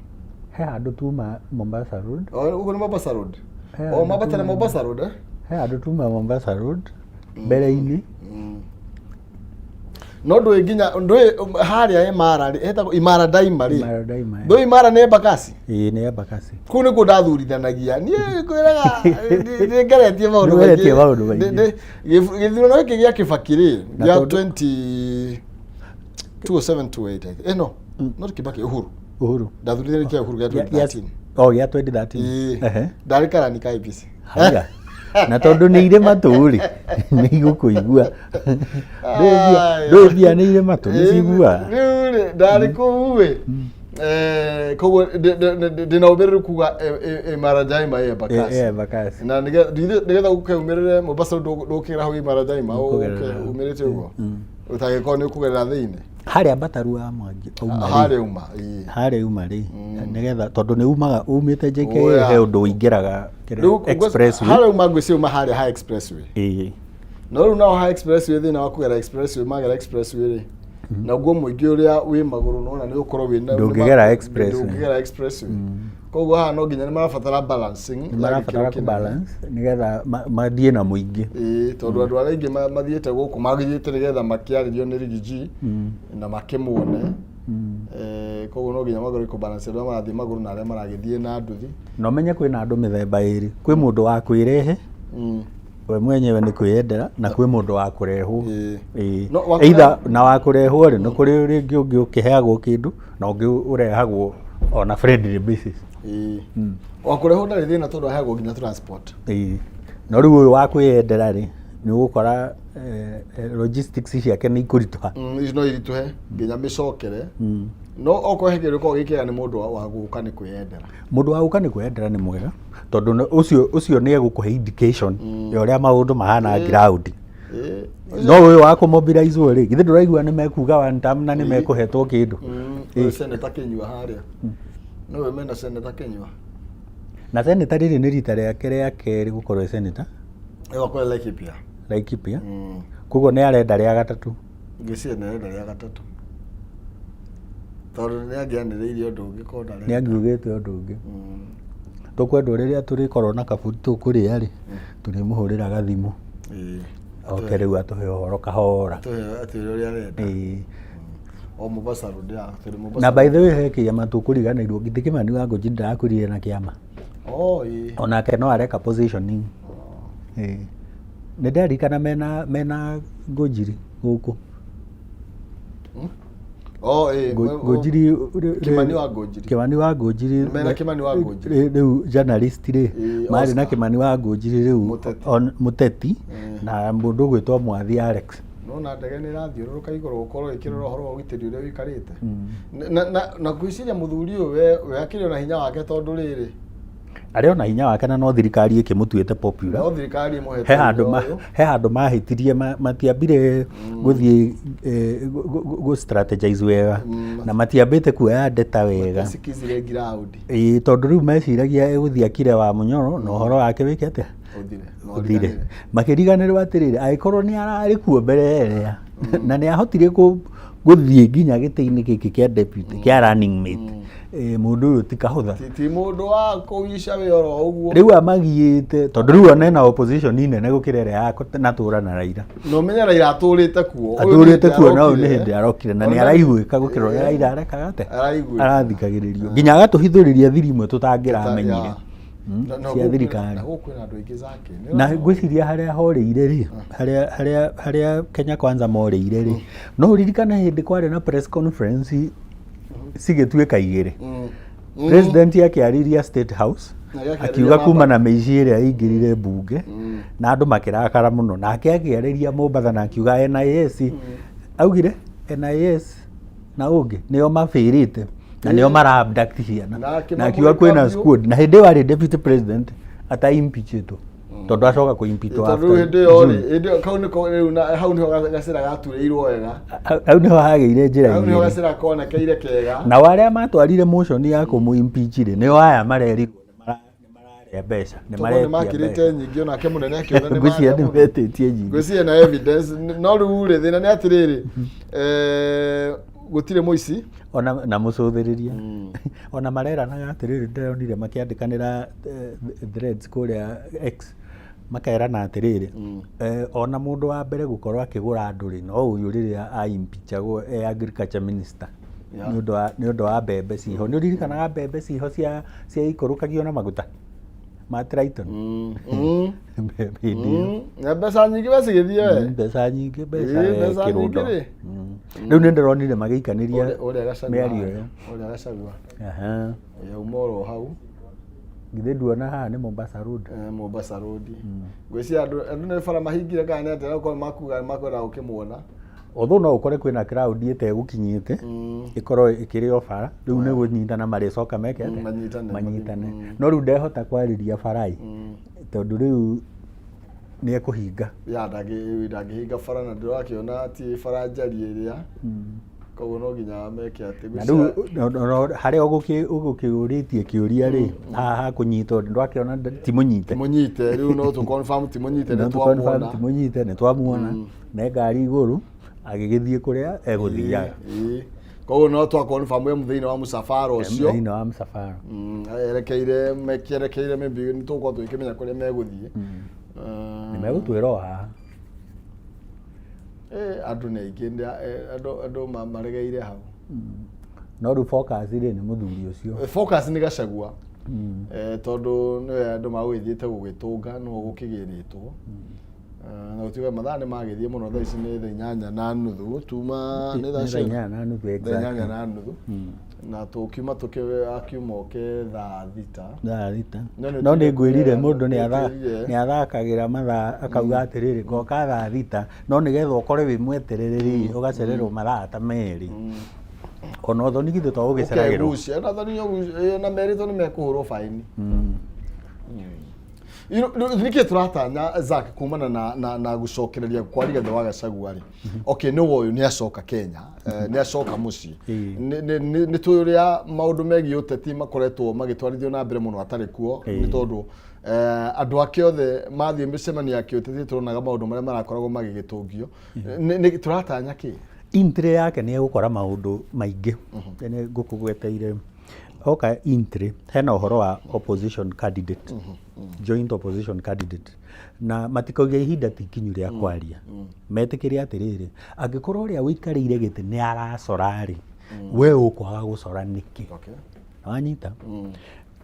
he handũ tuma Mombasa Road gũkũ nĩ Mombasa Road mambata na Mombasa Road he handũ tuma Mombasa Road mbere-inĩ no ndũĩ nginya ndũĩ harĩa Imara hetagwo Imara Daima rĩ ndũĩ Imara nĩ Embakasi nĩ Embakasi kũu nĩkuo ndathurithanagia niĩ kwĩraga nĩngeretie maũndũ maingĩ gĩthurano gĩkĩ gĩa Kibaki rĩ gĩa 2007-28 no not Kibaki Uhuru ndathurithania kia Uhuru gĩa 2013 gĩa 2013 ndarĩ Karani ka IEBC na tondũ nĩ irĩ matũ rĩ nĩ igũkũigua ndũĩthia nĩ irĩ matũ nĩ cigua rĩu ndarĩ kũu koguo ndĩna ũmĩrĩru kuga Imara Daima Embakasi na nĩgetha ũkeumĩrĩre Mombasa ndũkĩra hau Imara Daima ũmĩrĩte ũguo ũtagĩkorwo nĩ ũkũgerera thĩinĩ harĩa Mbataru wa Mwangi harĩa uma rĩ nĩgetha tondũ nĩ umaga umĩte JK he ũndũ ũingĩraga expressway harĩa uma ngwĩciria uma harĩa High Expressway no rĩu nao High Expressway thĩinĩ wa kũgera expressway magera expressway rĩ naguo mũingĩ ũrĩa wĩ magũrũ nona nĩ ũkorwo wĩ ndũngĩgera expressway koguo haha no nginya nĩ marabatara balancing marabatara ku balance nĩgetha mathiĩ na mũingĩ tondũ andũ arĩa aingĩ mathiĩte gũkũ magĩthiĩte nĩgetha makĩarĩrio nĩ Rigiji na makĩmuone koguo no nginya magũrũ ku balance arĩa marathiĩ magũrũ na arĩa maragĩthiĩ na nduthi no menye kwĩna andũ mĩthemba ĩrĩ kwĩ mũndũ wa kwĩrehe we mwenyewe nĩ kwĩyendera na kwĩ mũndũ wa kũrehwo No, either na wa kũrehwo rĩ nĩ kũrĩ rĩngĩ ũngĩ ũkĩheagwo kĩndũ na ũngĩ ũrehagwo on a friendly basis wa kũrehwo ndarĩ thĩna tondũ aheagwo nginya transport no rĩu ũyũ wa kwĩyendera rĩ nĩ ũgũkora logistics ciake nĩ ikũritũha no iritũhe nginya mĩcokere no okorwo hĩndĩ ĩrĩa gĩkĩga nĩ mũndũ wa gũka nĩ kwĩyendera mũndũ wa gũka nĩ kwĩyendera nĩ mwega tondũ ũcio nĩ egũkũhe indication ya ũrĩa maũndũ mahana ground no ũyũ wa kũmobilize rĩ githĩ ndũraigua nĩ mekuga one time na nĩ mekũhetwo kĩndũ Senator Kinyua harĩa no we mena Senator Kinyua na Senator rĩrĩ nĩ rita rĩake rĩa kerĩ gũkorwo Senator akorwo Laikipia Laikipia koguo nĩ arenda rĩa gatatũ ngĩciria nĩ arenda rĩa gatatũ tondũ nĩ angĩanĩrĩirie ũndũ ũngĩ korwo ndarenda nĩ angiugĩte ũndũ ũngĩ tũkwendwo rĩrĩa tũrĩkorwo na kaburi tũkũrĩa rĩ tũrĩmũhũrĩra gathimũ oke rĩu atũhe ũhoro kahora atwĩre ũrĩa arenda o Mombasa Road tũrĩ Mombasa na by the way he kĩama tũkũriganĩirwo githĩ Kĩmani Wangũnji ndarakũrire na kĩama onake no areka positioning nĩ nderikana mena Ngũnjiri gũkũ Ngũnjiri Kĩmani wa Ngũnjiri mena Kĩmani wa Ngũnjiri rĩu journalist rĩ marĩ na Kĩmani wa Ngũnjiri rĩu mũteti na mũndũ ũgwĩtwo Mwathi Alex nona ndege nĩ rathiũrũrũka igũrũ gũkorwo ĩkĩrora ũhoro wa ũgitĩri ũrĩa wĩikarĩte na gwĩciria mũthuri ũyũ we akĩrĩ na hinya wake tondũ rĩrĩ arĩ ona hinya wake na no thirikari ĩkĩmũtuĩte popular no thirikari ĩmũhete he handũ mahĩtirie matiambire gũthiĩ strategize wega na matiambĩte kuoya ndeta wega tondũ rĩu meciragia egũthiĩ akire wa Mũnyoro na ũhoro wake wĩke atĩa ũthire makĩriganĩrwo atĩrĩrĩ agĩkorwo nĩ ararĩ kuo mbere ĩrĩa na nĩ ahotire gũthiĩ nginya gĩtĩ-inĩ gĩkĩ kĩa deputy kĩa running mate mũndũ ũyũ ti kahũtha ti mũndũ wa kũica wĩra ũguo rĩu amagiĩte tondũ rĩu ona ena opposition nene gũkĩra ĩrĩa ya natũra na Raila no menya Raila atũrĩte kuo na ũyũ nĩ hĩndĩ arokire na nĩ araiguĩka gũkĩra ũrĩa Raila arekaga atĩa arathikagĩrĩrio nginya agatũhithũrĩria thiri imwe tũtangĩramenyire cia thirikari na ngwĩciria harĩa horĩire rĩ harĩa Kenya Kwanza morĩire rĩ no ũririkane hĩndĩ kwarĩ na press conference cigĩtuĩka igĩrĩ president akĩarĩria State House akiuga kuma na mĩici ĩrĩa ĩingĩrire mbunge na andũ makĩrakara mũno nake akĩarĩria Mombasa na akiuga NIS augire NIS na ũngĩ nĩo mabĩrĩte na nĩo mara-abduct ciana na akiuga kwĩna squad na hĩndĩ ĩyo arĩ deputy president ata-impeachĩtwo tondũ acoka kũ-impeachwo hau nĩho gacĩra gaturĩirwo wega hau nĩho hagĩire njĩra hau nĩho gacĩra konekeire kega na arĩa matwarire motion ya kũmũ-impeach rĩ nĩo aya marerirwo nĩmararĩa mbeca nĩmakĩrĩte nyingĩ onake mũnene akiuga ngwĩciria nĩmetĩtie nyingĩ ngwĩciria na evidence no rĩu rĩ thĩna nĩ atĩrĩrĩ gũtirĩ mũici na mũcũthĩrĩria ona mareranaga atĩrĩrĩ ndĩronire makĩandĩkanĩra threads kũrĩa X makerana atĩrĩrĩ ona mũndũ wa mbere gũkorwo akĩgũra andũ rĩ no ũyũ rĩrĩa aimpichagwo agriculture minister nĩ ũndũ wa mbembe ciho nĩ ũririkanaga mbembe ciho cia ikũrũkagio na maguta ma Triton na mbeca nyingĩ becigĩthiĩ mbeca nyingĩ kĩrũndo rĩu nĩ ndĩronire magĩikanĩria mĩario ĩyo ũrĩa Gachagua yauma oro hau githĩ nduona haha nĩ Mombasa Road Mombasa Road ngwĩciria andũ nĩ bara mahingire kana nĩ atĩa okorwo makuga makwenda gũkĩmuona although no ũkore kwĩna crowd ĩtegũkinyĩte ĩkorwo ĩkĩrĩ o bara rĩu nĩ gũnyitana marĩcoka meke manyitane no rĩu ndehota kwarĩria barai tondũ rĩu nĩ ekũhinga ndangĩhinga bara na ndĩrakĩona ti bara njari ĩrĩa koguo no nginya meke atĩ harĩa ũgũkĩũrĩtie kĩũria rĩ haha kũnyitwo ndwakĩona timũnyite rĩu no tũ-confirm timũnyite nĩ twamuona na ngari igũrũ agĩgĩthiĩ kũrĩa egũthiaga koguo no twa-confirm thĩinĩ wa mũsafara ũcio thĩinĩ wa mũsafara mekĩerekeire maybe nĩ tũgũkorwo tũgĩkĩmenya kũrĩa megũthiĩ nĩ megũtwĩra haha andũ nĩ aingĩ andũ maregeire hau no rĩu focus rĩ nĩ mũthuri ũcio focus nĩ Gachagua tondu nä andå magwäthiäte gå gä tå nga no gå kä gä rä two na gå tiga mathaa nä magäthiä må no thaa ici nä thaa 8:30 tuma nä thaa 8:30 na tå kiuma tå kä akiuma å ke thaa thita no nä ngwä rire må ndå nä athakagä ra mathaa akauga atä rä rä ngoka thaa thita no nä getha å kore wä mweterä rä å gacererwo mathaa ta merä ona å thoni githä to å gä ceragä rwo na merä to nä mekå hå rwo baini nä tå ratanya Zack kumana na gå cokereria kwa Rigathĩ wa Gachagua rä okay nä woyå nä acoka Kenya nä acoka må ciĩ nä tå rä a maå ndå megiä å teti makoretwo magä twarithio na mbere må no atarä kuo nä tondå andå ake othe mathiä mä cemania ya kä å teti tå ronaga maå ndå marä a marakoragwo magä gä tå ngio tå ratanya kä intri yake nä egå kora maå ndå maingä nä ngå kå gweteire oka intri hena å horo wa opposition candidate joint opposition candidate na matikaugia ihinda tikinyu rĩa kwaria metĩkĩrie atĩrĩrĩ angĩkorwo ũrĩa ũikarĩire gĩtĩ nĩ aracora rĩ we ũkwaga gũcora nĩkĩ wanyita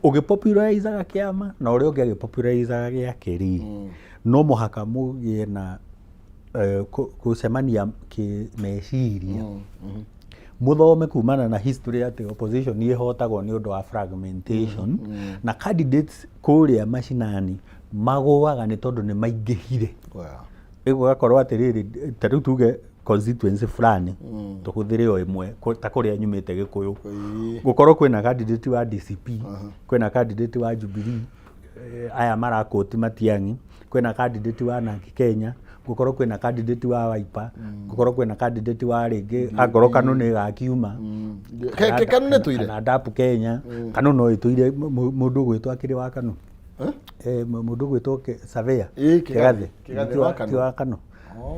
ũgĩpopularizaga kĩama na ũrĩa ũngĩ agĩpopularizaga gĩake rĩ no mũhaka mũgĩe na gũcemania kĩmeciria muthome kumana na history ati opposition nĩ ĩhotagwo nĩ ũndũ wa fragmentation na candidates kũrĩa macinani magũaga nĩ tondũ nĩ maingĩhire ĩgwo gakorwo atĩrĩrĩ ta rĩu tuge constituency fulani tũhũthĩre o ĩmwe ta kũrĩa nyumĩte Gĩkũyũ gũkorwo kwĩna candidate wa DCP kwĩna candidate wa Jubilee aya marakũti Matiang'i kwĩna candidate wa Narc Kenya gukorwo kwĩna candidate wa Wiper gukorwo kwĩna candidate wa rĩngĩ angorwo KANU nĩ gakiuma KANU nĩ tũire na DAP Kenya KANU no ĩtũire mũndũ gwĩtwo akĩrĩ wa KANU mũndũ gwĩtwo Savea Kĩgathĩ wa KANU